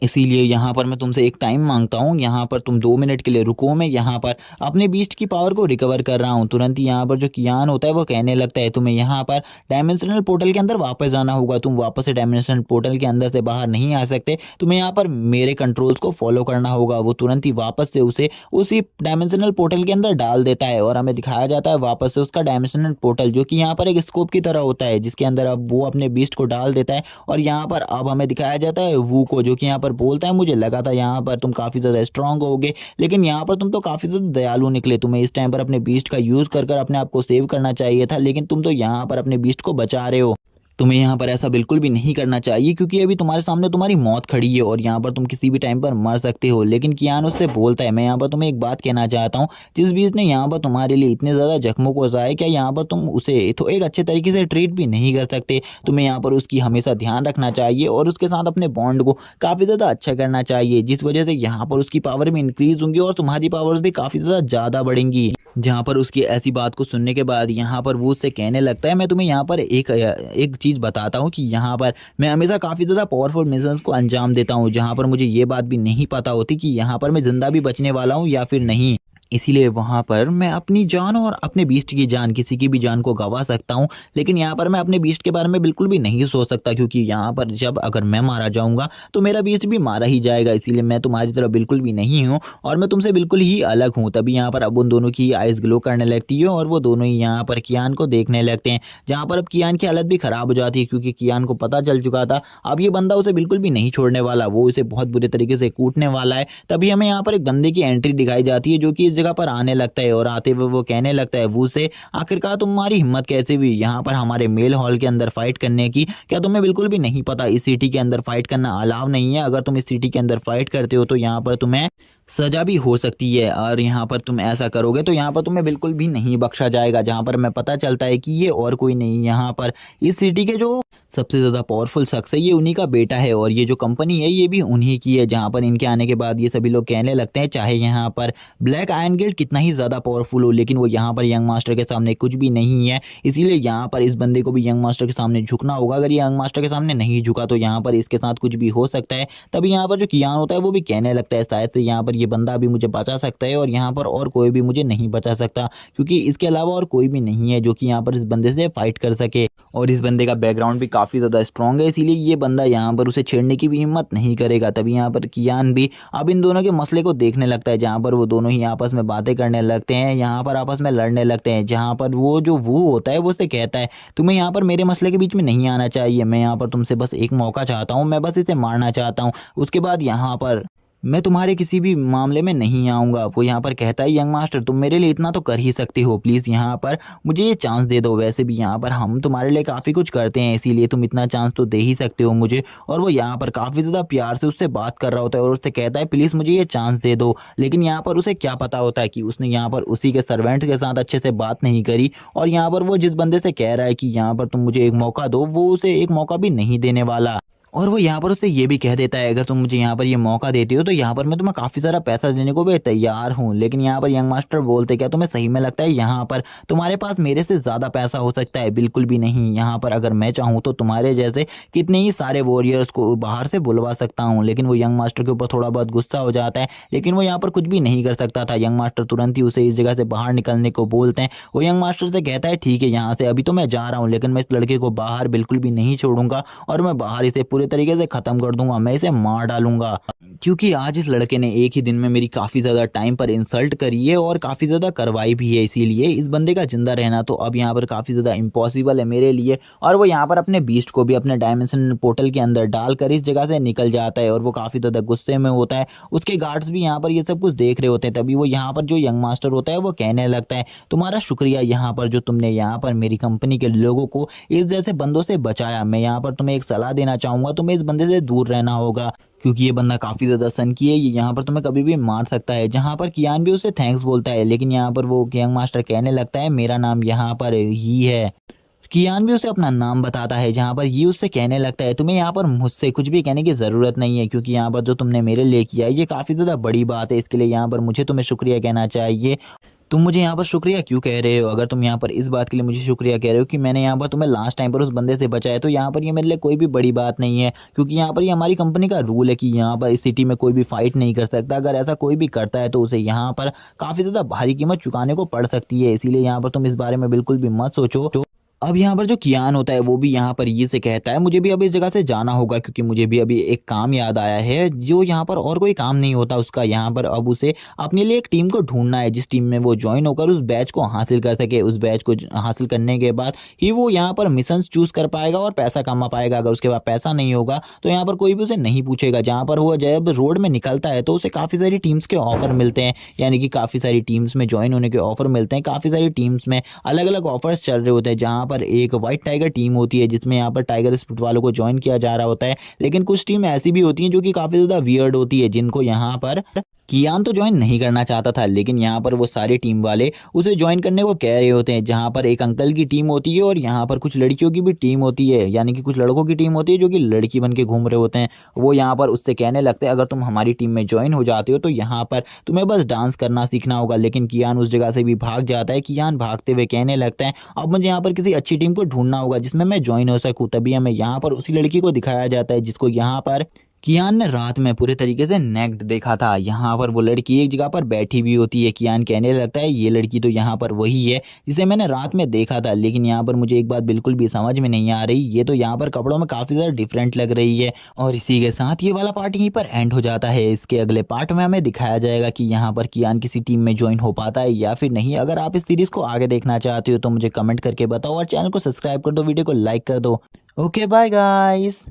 इसीलिए यहाँ पर मैं तुमसे एक टाइम मांगता हूँ, यहाँ पर तुम 2 मिनट के लिए रुको, मैं यहाँ पर अपने बीस्ट की पावर को रिकवर कर रहा हूँ। तुरंत ही यहाँ पर जो कियान होता है वो कहने लगता है तुम्हें यहाँ पर डायमेंशनल पोर्टल के अंदर वापस जाना होगा, तुम वापस से डायमेंशनल पोर्टल के अंदर से बाहर नहीं आ सकते, तुम्हें यहाँ पर मेरे कंट्रोल्स को फॉलो करना होगा। वो तुरंत ही वापस से उसे उसी डायमेंशनल पोर्टल के अंदर डाल देता है और हमें दिखाया जाता है वापस से उसका डायमेंशनल पोर्टल, जो कि यहाँ पर एक स्कोप की तरह होता है, जिसके अंदर अब वो अपने बीस्ट को डाल देता है। और यहाँ पर अब हमें दिखाया जाता है वू को, जो कि यहाँ पर बोलता है मुझे लगा था यहाँ पर तुम काफ़ी ज़्यादा स्ट्रांग होगे, लेकिन यहाँ पर तुम तो काफ़ी ज़्यादा दयालु निकले, तुम्हें इस टाइम पर अपने बीस्ट का यूज़ कर कर अपने आप को सेव करना चाहिए था, लेकिन तुम तो यहाँ पर अपने बीस्ट को बचा रहे हो। तुम्हें यहाँ पर ऐसा बिल्कुल भी नहीं करना चाहिए, क्योंकि अभी तुम्हारे सामने तुम्हारी मौत खड़ी है और यहाँ पर तुम किसी भी टाइम पर मर सकते हो। लेकिन कियान उससे बोलता है मैं यहाँ पर तुम्हें एक बात कहना चाहता हूँ, जिस बीच ने यहाँ पर तुम्हारे लिए इतने ज़्यादा जख्मों को सहा है, क्या यहाँ पर तुम उसे तो एक अच्छे तरीके से ट्रीट भी नहीं कर सकते? तुम्हें यहाँ पर उसकी हमेशा ध्यान रखना चाहिए और उसके साथ अपने बॉन्ड को काफ़ी ज़्यादा अच्छा करना चाहिए, जिस वजह से यहाँ पर उसकी पावर भी इंक्रीज़ होंगी और तुम्हारी पावर्स भी काफ़ी ज़्यादा बढ़ेंगी। जहाँ पर उसकी ऐसी बात को सुनने के बाद यहाँ पर वो उससे कहने लगता है मैं तुम्हें यहाँ पर एक चीज़ बताता हूँ कि यहाँ पर मैं हमेशा काफ़ी ज़्यादा पावरफुल मिशंस को अंजाम देता हूँ, जहाँ पर मुझे ये बात भी नहीं पता होती कि यहाँ पर मैं ज़िंदा भी बचने वाला हूँ या फिर नहीं। इसीलिए वहाँ पर मैं अपनी जान और अपने बीस्ट की जान, किसी की भी जान को गंवा सकता हूँ, लेकिन यहाँ पर मैं अपने बीस्ट के बारे में बिल्कुल भी नहीं सोच सकता, क्योंकि यहाँ पर जब अगर मैं मारा जाऊँगा तो मेरा बीस्ट भी मारा ही जाएगा। इसीलिए मैं तुम्हारी तरह बिल्कुल भी नहीं हूँ और मैं तुमसे बिल्कुल ही अलग हूँ। तभी यहाँ पर अब उन दोनों की आइज़ ग्लो करने लगती है और वो दोनों ही यहाँ पर कियान को देखने लगते हैं, जहाँ पर अब कियान की हालत भी ख़राब हो जाती है, क्योंकि कियान को पता चल चुका था अब ये बंदा उसे बिल्कुल भी नहीं छोड़ने वाला, वो उसे बहुत बुरे तरीके से कूटने वाला है। तभी हमें यहाँ पर एक बंदे की एंट्री दिखाई जाती है जो कि इस जगह पर आने लगता है और आते हुए वो कहने लगता है वो से आखिरकार तुम्हारी हिम्मत कैसे हुई यहाँ पर हमारे मेल हॉल के अंदर फाइट करने की? क्या तुम्हें बिल्कुल भी नहीं पता इस सिटी के अंदर फाइट करना अलाउ नहीं है? अगर तुम इस सिटी के अंदर फाइट करते हो तो यहाँ पर तुम्हें सजा भी हो सकती है और यहाँ पर तुम ऐसा करोगे तो यहाँ पर तुम्हें बिल्कुल भी नहीं बख्शा जाएगा। जहाँ पर हमें पता चलता है कि ये और कोई नहीं, यहाँ पर इस सिटी के जो सबसे ज़्यादा पावरफुल शख्स है ये उन्हीं का बेटा है और ये जो कंपनी है ये भी उन्हीं की है। जहाँ पर इनके आने के बाद ये सभी लोग कहने लगते हैं चाहे यहाँ पर ब्लैक आयरन गिल्ड कितना ही ज़्यादा पावरफुल हो, लेकिन वो यहाँ पर यंग मास्टर के सामने कुछ भी नहीं है। इसीलिए यहाँ पर इस बंदे को भी यंग मास्टर के सामने झुकना होगा। अगर ये यंग मास्टर के सामने नहीं झुका तो यहाँ पर इसके साथ कुछ भी हो सकता है। तभी यहाँ पर जो कियान होता है वो भी कहने लगता है शायद से यहाँ पर ये बंदा भी मुझे बचा सकता है और यहाँ पर और कोई भी मुझे नहीं बचा सकता, क्योंकि इसके अलावा और कोई भी नहीं है जो कि यहाँ पर इस बंदे से फाइट कर सके। और इस बंदे का बैकग्राउंड भी काफ़ी ज़्यादा स्ट्रॉन्ग है, इसीलिए ये बंदा यहाँ पर उसे छेड़ने की भी हिम्मत नहीं करेगा। तभी यहाँ पर कियान भी अब इन दोनों के मसले को देखने लगता है, जहाँ पर वो दोनों ही आपस में बातें करने लगते हैं, यहाँ पर आपस में लड़ने लगते हैं, जहाँ पर वो जो वो होता है वो उससे कहता है तुम्हें यहाँ पर मेरे मसले के बीच में नहीं आना चाहिए, मैं यहाँ पर तुमसे बस एक मौका चाहता हूँ, मैं बस इसे मारना चाहता हूँ, उसके बाद यहाँ पर मैं तुम्हारे किसी भी मामले में नहीं आऊँगा। वो यहाँ पर कहता है यंग मास्टर तुम मेरे लिए इतना तो कर ही सकते हो, प्लीज़ यहाँ पर मुझे ये चांस दे दो, वैसे भी यहाँ पर हम तुम्हारे लिए काफ़ी कुछ करते हैं, इसीलिए तुम इतना चांस तो दे ही सकते हो मुझे। और वो यहाँ पर काफ़ी ज़्यादा प्यार से उससे बात कर रहा होता है और उससे कहता है प्लीज़ मुझे ये चांस दे दो। लेकिन यहाँ पर उसे क्या पता होता है कि उसने यहाँ पर उसी के सर्वेंट के साथ अच्छे से बात नहीं करी, और यहाँ पर वो जिस बंदे से कह रहा है कि यहाँ पर तुम मुझे एक मौका दो, वो उसे एक मौका भी नहीं देने वाला। और वो यहाँ पर उससे ये भी कह देता है अगर तुम मुझे यहाँ पर ये मौका देते हो तो यहाँ पर मैं तुम्हें काफ़ी सारा पैसा देने को भी तैयार हूँ। लेकिन यहाँ पर यंग मास्टर बोलते क्या तुम्हें सही में लगता है यहाँ पर तुम्हारे पास मेरे से ज़्यादा पैसा हो सकता है? बिल्कुल भी नहीं। यहाँ पर अगर मैं चाहूँ तो तुम्हारे जैसे कितने ही सारे वॉरियर्स को बाहर से बुलवा सकता हूँ। लेकिन वो यंग मास्टर के ऊपर थोड़ा बहुत गुस्सा हो जाता है, लेकिन वो यहाँ पर कुछ भी नहीं कर सकता था। यंग मास्टर तुरंत ही उसे इस जगह से बाहर निकलने को बोलते हैं। वो यंग मास्टर से कहता है ठीक है यहाँ से अभी तो मैं जा रहा हूँ, लेकिन मैं इस लड़के को बाहर बिल्कुल भी नहीं छोड़ूंगा और मैं बाहर इसे पूरे तरीके से ख़त्म कर दूंगा, मैं इसे मार डालूंगा। क्योंकि आज इस लड़के ने एक ही दिन में मेरी काफ़ी ज़्यादा टाइम पर इंसल्ट करी है और काफ़ी ज़्यादा करवाई भी है, इसीलिए इस बंदे का जिंदा रहना तो अब यहाँ पर काफ़ी ज़्यादा इम्पॉसिबल है मेरे लिए। और वो यहाँ पर अपने बीस्ट को भी अपने डायमेंशन पोर्टल के अंदर डालकर इस जगह से निकल जाता है और वो काफ़ी ज़्यादा गुस्से में होता है। उसके गार्ड्स भी यहाँ पर ये सब कुछ देख रहे होते हैं। तभी वो यहाँ पर जो यंग मास्टर होता है वो कहने लगता है तुम्हारा शुक्रिया यहाँ पर जो तुमने यहाँ पर मेरी कंपनी के लोगों को इस जैसे बंदों से बचाया। मैं यहाँ पर तुम्हें एक सलाह देना चाहूँगा, तुम्हें इस बंदे से दूर रहना होगा क्योंकि ये बंदा काफ़ी ज़्यादा सनकी है, ये यहाँ पर तुम्हें कभी भी मार सकता है। जहाँ पर कियान भी उसे थैंक्स बोलता है, लेकिन यहाँ पर वो यंग मास्टर कहने लगता है मेरा नाम यहाँ पर ही है। कियान भी उसे अपना नाम बताता है, जहाँ पर ये उससे कहने लगता है तुम्हें यहाँ पर मुझसे कुछ भी कहने की ज़रूरत नहीं है, क्योंकि यहाँ पर जो तुमने मेरे लिए किया है ये काफ़ी ज़्यादा बड़ी बात है, इसके लिए यहाँ पर मुझे तुम्हें शुक्रिया कहना चाहिए। तुम मुझे यहाँ पर शुक्रिया क्यों कह रहे हो? अगर तुम यहाँ पर इस बात के लिए मुझे शुक्रिया कह रहे हो कि मैंने यहाँ पर तुम्हें लास्ट टाइम पर उस बंदे से बचाया, तो यहाँ पर ये मेरे लिए कोई भी बड़ी बात नहीं है, क्योंकि यहाँ पर ये हमारी कंपनी का रूल है कि यहाँ पर इस सिटी में कोई भी फाइट नहीं कर सकता। अगर ऐसा कोई भी करता है तो उसे यहाँ पर काफ़ी ज़्यादा भारी कीमत चुकाने को पड़ सकती है, इसीलिए यहाँ पर तुम इस बारे में बिल्कुल भी मत सोचो। अब यहाँ पर जो कियान होता है वो भी यहाँ पर ये से कहता है मुझे भी अब इस जगह से जाना होगा, क्योंकि मुझे भी अभी एक काम याद आया है जो यहाँ पर और कोई काम नहीं होता उसका। यहाँ पर अब उसे अपने लिए एक टीम को ढूंढना है जिस टीम में वो ज्वाइन होकर उस बैच को हासिल कर सके। उस बैच को हासिल करने के बाद ही वो यहाँ पर मिशंस चूज कर पाएगा और पैसा कमा पाएगा। अगर उसके पास पैसा नहीं होगा तो यहाँ पर कोई भी उसे नहीं पूछेगा। जहाँ पर वो जब रोड में निकलता है तो उसे काफ़ी सारी टीम्स के ऑफर मिलते हैं, यानी कि काफ़ी सारी टीम्स में ज्वाइन होने के ऑफर मिलते हैं। काफ़ी सारी टीम्स में अलग अलग ऑफर्स चल रहे होते हैं, जहाँ पर एक वाइट टाइगर टीम होती है जिसमें यहाँ पर टाइगर स्पिरिट वालों को ज्वाइन किया जा रहा होता है। लेकिन कुछ टीम ऐसी भी होती हैं जो कि काफ़ी ज़्यादा वियर्ड होती है, जिनको यहाँ पर कियान तो ज्वाइन नहीं करना चाहता था, लेकिन यहाँ पर वो सारे टीम वाले उसे ज्वाइन करने को कह रहे होते हैं। जहाँ पर एक अंकल की टीम होती है और यहाँ पर कुछ लड़कियों की भी टीम होती है, यानी कि कुछ लड़कों की टीम होती है जो कि लड़की बन के घूम रहे होते हैं। वो यहाँ पर उससे कहने लगते हैं अगर तुम हमारी टीम में ज्वाइन हो जाते हो तो यहाँ पर तुम्हें बस डांस करना सीखना होगा। लेकिन कियान उस जगह से भी भाग जाता है। कियान भागते हुए कहने लगता है अब मुझे यहाँ पर किसी अच्छी टीम को ढूंढना होगा जिसमें मैं ज्वाइन हो सकूँ। तभी हमें यहाँ पर उसी लड़की को दिखाया जाता है जिसको यहाँ पर कियान ने रात में पूरे तरीके से नेक्ड देखा था। यहाँ पर वो लड़की एक जगह पर बैठी भी होती है। कियान कहने लगता है ये लड़की तो यहाँ पर वही है जिसे मैंने रात में देखा था, लेकिन यहाँ पर मुझे एक बात बिल्कुल भी समझ में नहीं आ रही, ये तो यहाँ पर कपड़ों में काफ़ी ज़्यादा डिफरेंट लग रही है। और इसी के साथ ये वाला पार्ट यहीं पर एंड हो जाता है। इसके अगले पार्ट में हमें दिखाया जाएगा कि यहाँ पर कियान किसी टीम में ज्वाइन हो पाता है या फिर नहीं। अगर आप इस सीरीज़ को आगे देखना चाहते हो तो मुझे कमेंट करके बताओ और चैनल को सब्सक्राइब कर दो, वीडियो को लाइक कर दो। Okay bye guys.